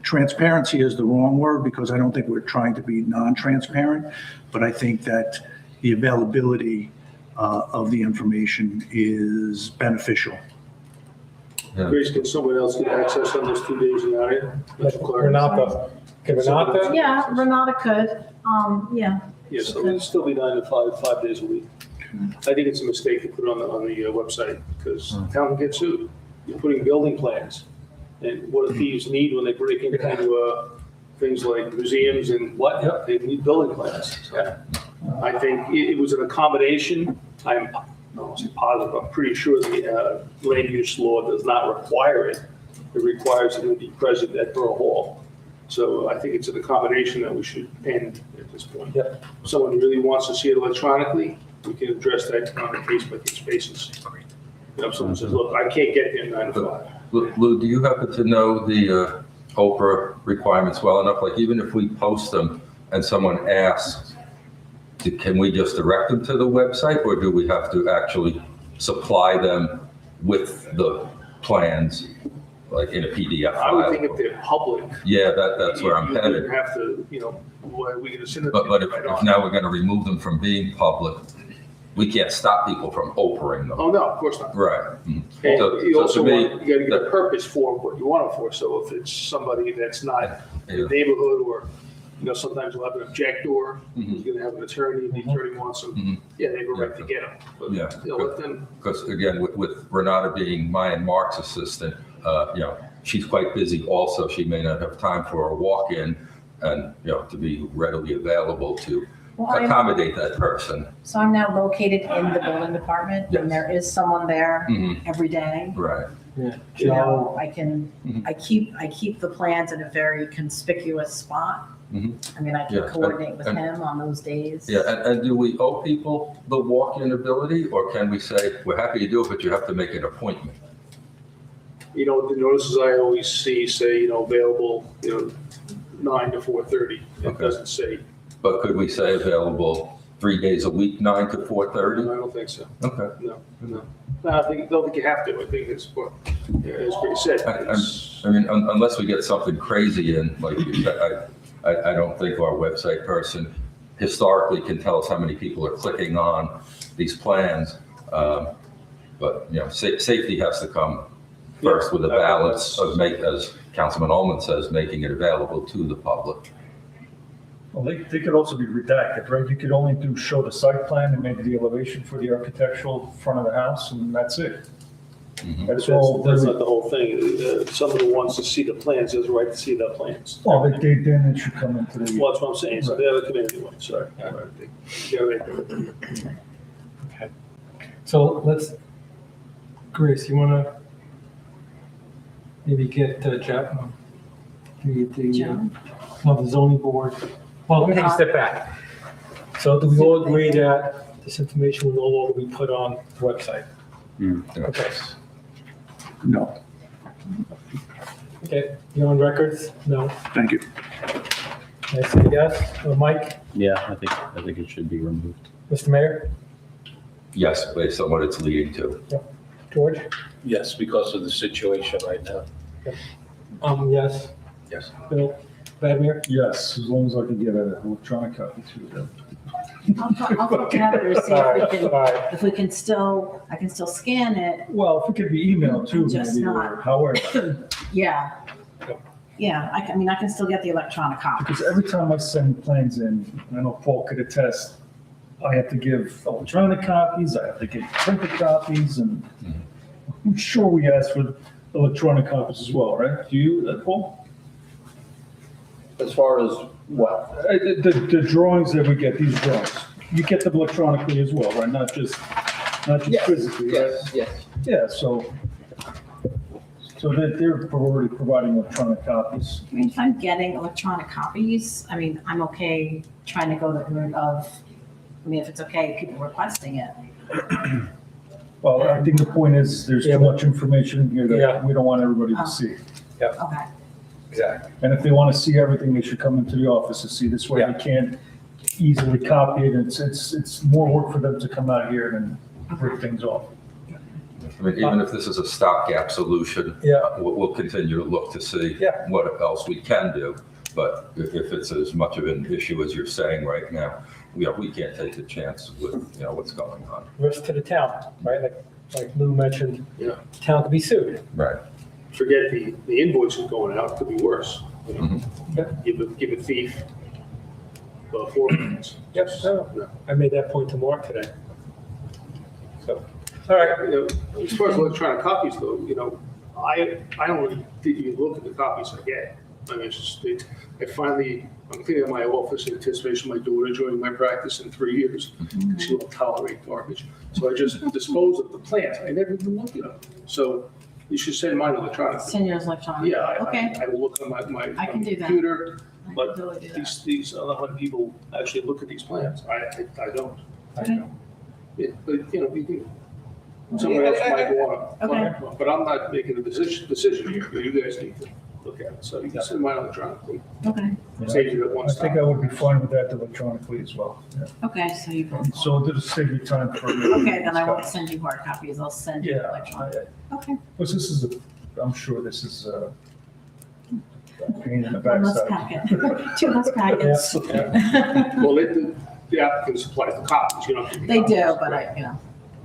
Speaker 9: transparency is the wrong word because I don't think we're trying to be non-transparent, but I think that the availability of the information is beneficial.
Speaker 4: Yeah.
Speaker 5: Grace, can someone else get access on those 2 days in the area?
Speaker 1: Renata, can Renata?
Speaker 2: Yeah, Renata could, yeah.
Speaker 5: Yeah, so it'll still be 9 to 5, 5 days a week. I think it's a mistake to put it on the website because town can get sued. You're putting building plans. And what do thieves need when they break into things like museums and whatnot? They need building plans. So I think it was an accommodation. I'm positive, I'm pretty sure the land use law does not require it. It requires them to be present at Borough Hall. So I think it's an accommodation that we should end at this point.
Speaker 1: Yep.
Speaker 5: If someone really wants to see it electronically, we can address that on a case-by-case basis. If someone says, look, I can't get there 9 to 5.
Speaker 4: Lou, do you happen to know the Oprah requirements well enough? Like even if we post them and someone asks, can we just direct them to the website or do we have to actually supply them with the plans, like in a PDF
Speaker 5: I would
Speaker 4: file?
Speaker 5: think if they're public.
Speaker 4: Yeah, that's where I'm headed.
Speaker 5: You have to, why are we going to send it?
Speaker 4: But if now we're going to remove them from being public, we can't stop people from Oprahing them.
Speaker 5: Oh, no, of course not.
Speaker 4: Right.
Speaker 5: And
Speaker 4: So-
Speaker 5: you
Speaker 4: so
Speaker 5: also
Speaker 4: to me,
Speaker 5: want, you got to get a purpose for what you want it for. So if it's somebody that's not in
Speaker 4: Yeah.
Speaker 5: the neighborhood or, sometimes we'll have an objector who's
Speaker 4: Mhm.
Speaker 5: going to have an attorney, the attorney wants them.
Speaker 4: Mhm.
Speaker 5: Yeah, they have a right to get them. But,
Speaker 4: Yeah.
Speaker 5: let them,
Speaker 4: Because again, with Renata being my and Mark's assistant, she's quite busy also. She may not have time for a walk-in and, to be readily available to
Speaker 2: Well,
Speaker 4: accommodate that person.
Speaker 2: So I'm now located in the building department and
Speaker 4: Yes.
Speaker 2: there is someone there
Speaker 4: Mhm.
Speaker 2: every day.
Speaker 4: Right.
Speaker 2: I can,
Speaker 4: Mhm.
Speaker 2: I keep the plans in a very conspicuous spot.
Speaker 4: Mhm.
Speaker 2: I mean, I
Speaker 4: Yeah,
Speaker 2: can coordinate with
Speaker 4: and-
Speaker 2: him on those days.
Speaker 4: Yeah, and do we owe people the walk-in ability or can we say, we're happy to do it, but you have to make an appointment?
Speaker 5: the notices I always see say, available, 9 to 4:30. It
Speaker 4: Okay.
Speaker 5: doesn't say,
Speaker 4: But could we say available 3 days a week, 9 to
Speaker 5: I
Speaker 4: 4:30?
Speaker 5: don't think so.
Speaker 4: Okay.
Speaker 5: No. I don't think you have to. I think it's what, as Grace said.
Speaker 4: I mean, unless we get something crazy in, like you said, I don't think our website person historically can tell us how many people are clicking on these plans. But, safety has to come first with a balance of as Councilman Ullman says, making it available to the public.
Speaker 3: Well, they could also be redacted, right? You could only show the site plan and maybe the elevation for the architectural front of the house, and that's it. That's all.
Speaker 5: That's not the whole thing. Someone who wants to see the plans has a right to see the plans.
Speaker 3: Well, then it should come into the.
Speaker 5: Well, that's what I'm saying. So they have a community one, sorry. Yeah, right.
Speaker 1: Okay. So Grace, you want to maybe get Jeff?
Speaker 2: Joan?
Speaker 1: The zoning board. Well, let me take a step back. So do we all agree that this information will no longer be put on the website? Okay.
Speaker 9: No,
Speaker 1: Okay, you on records? No.
Speaker 9: thank you.
Speaker 1: I say yes. Mike,
Speaker 10: Yeah, I think it should be removed.
Speaker 1: Mr. Mayor,
Speaker 4: Yes, based on what it's leading to.
Speaker 1: George?
Speaker 14: Yes, because of the situation right now.
Speaker 1: Yes.
Speaker 4: Yes.
Speaker 1: Bill, Vladimir?
Speaker 3: Yes, as long as I can get an electronic copy through them.
Speaker 2: I'll talk to Heather to see
Speaker 1: All
Speaker 2: if
Speaker 1: right, all right.
Speaker 2: we can still, I can still scan it.
Speaker 3: Well, if it could be emailed too,
Speaker 2: Just
Speaker 3: maybe,
Speaker 2: not.
Speaker 3: or however.
Speaker 2: Yeah. Yeah, I mean, I can still get the electronic copy.
Speaker 3: Because every time I send plans in, I know Paul could attest, I have to give electronic copies, I have to give printed copies, and I'm sure we ask for electronic copies as well, right? Do you, Paul?
Speaker 8: As far as what?
Speaker 3: The drawings that we get, these drawings, you get them electronically as well, right? Not just
Speaker 8: Yes,
Speaker 3: physically, right?
Speaker 8: Yes.
Speaker 3: Yeah, so they're already providing electronic copies.
Speaker 2: I mean, if I'm getting electronic copies, I mean, I'm okay trying to go the route of, I mean, if it's okay, people requesting it.
Speaker 3: Well, I think the point is, there's too much information in here
Speaker 1: Yeah.
Speaker 3: that we don't want everybody to see.
Speaker 2: Okay.
Speaker 1: Exactly.
Speaker 3: And if they want to see everything, they should come into the office to see. This way they can't easily copy it. It's more work for them to come out here than rip things off.
Speaker 4: I mean, even if this is a stopgap solution,
Speaker 1: Yeah.
Speaker 4: we'll continue to look to see
Speaker 1: Yeah.
Speaker 4: what else we can do. But if it's as much of an issue as you're saying right now, we can't take a chance with, what's going on.
Speaker 1: Risk to the town, right? Like Lou mentioned,
Speaker 14: Yeah.
Speaker 1: town could be sued.
Speaker 4: Right.
Speaker 5: Forget the invoices going out, could be worse.
Speaker 1: Yeah.
Speaker 5: Give a thief $4
Speaker 1: Yep, no, I made that point to Mark today. So, all right,
Speaker 5: As far as electronic copies though, I don't even look at the copies I get. I mean, it's just, I'm cleaning up my office in anticipation of my daughter joining my practice in 3 years. She won't tolerate garbage. So I just dispose of the plants. I never even look at them. So you should send mine electronically.
Speaker 2: Send yours electronically.
Speaker 5: Yeah,
Speaker 2: Okay.
Speaker 5: I will look on my
Speaker 2: I can do that.
Speaker 5: computer,
Speaker 2: I
Speaker 5: but
Speaker 2: can totally do that.
Speaker 5: these, I don't know how people actually look at these plans. I don't.
Speaker 2: Okay.
Speaker 5: But, you can, someone else might want to, but I'm not making a decision here. You guys need to look at it. So you can send mine electronically.
Speaker 2: Okay,
Speaker 5: Save you at one
Speaker 9: I think
Speaker 5: stop.
Speaker 9: I would be fine with that electronically as well. Yeah.
Speaker 2: okay, so you,
Speaker 9: So it'll just save you time for.
Speaker 2: okay, then I won't send you hard copies, I'll send you
Speaker 9: Yeah,
Speaker 2: electronic. Okay.
Speaker 9: Because this is, I'm sure this is a pain in the
Speaker 2: One less
Speaker 9: backside.
Speaker 2: packet, 2 less packets.
Speaker 5: Well, the applicant supplies the copies, you don't.
Speaker 2: They do, but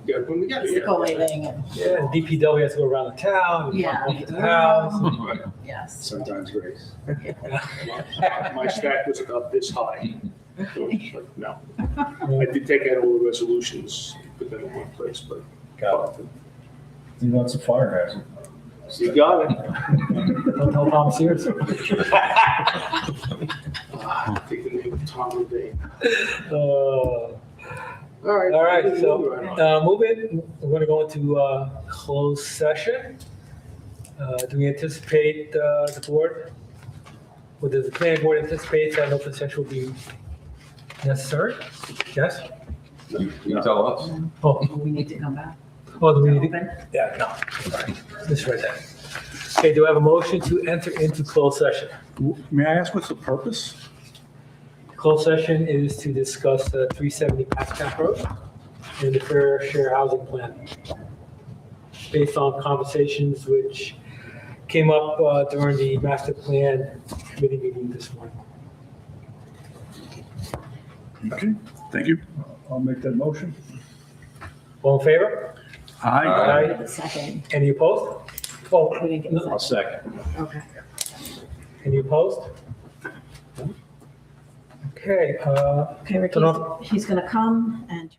Speaker 5: Yeah, when we get
Speaker 2: it's
Speaker 5: it.
Speaker 2: collating and,
Speaker 1: yeah, and DPW has to go around the town, and
Speaker 2: Yeah.
Speaker 1: walk into the house.
Speaker 4: Right.
Speaker 2: yes.
Speaker 5: Sometimes grace. My stack was about this high. So it's like, no. I did take out all the resolutions, put them in one place, but.
Speaker 9: You know, it's a fire hazard.
Speaker 5: You got it.
Speaker 1: Don't tell Tom Sears.
Speaker 5: Take the name of Tom Levine. All right.
Speaker 1: All right, so, moving, we're gonna go into, closed session. Do we anticipate, the board, or does the planning board anticipate that an open session will be necessary? Yes?
Speaker 4: You tell us.
Speaker 1: Oh,
Speaker 2: We need to come back.
Speaker 1: oh, do we need to?
Speaker 2: Open.
Speaker 1: Yeah, no, sorry, this right there. Okay, do I have a motion to enter into closed session?
Speaker 9: May I ask what's the purpose?
Speaker 1: Closed session is to discuss 370 Pascack Road and the fair share housing plan. Based on conversations which came up during the master plan committee meeting this morning.
Speaker 9: Okay, thank you. I'll make that motion.
Speaker 1: All in favor?
Speaker 9: Aye.
Speaker 2: The second.
Speaker 1: Any opposed? Oh,
Speaker 2: We didn't get the
Speaker 5: I'll
Speaker 2: second.
Speaker 5: second.
Speaker 2: Okay.
Speaker 1: any opposed? Okay,
Speaker 2: Okay, Rick, he's gonna come and.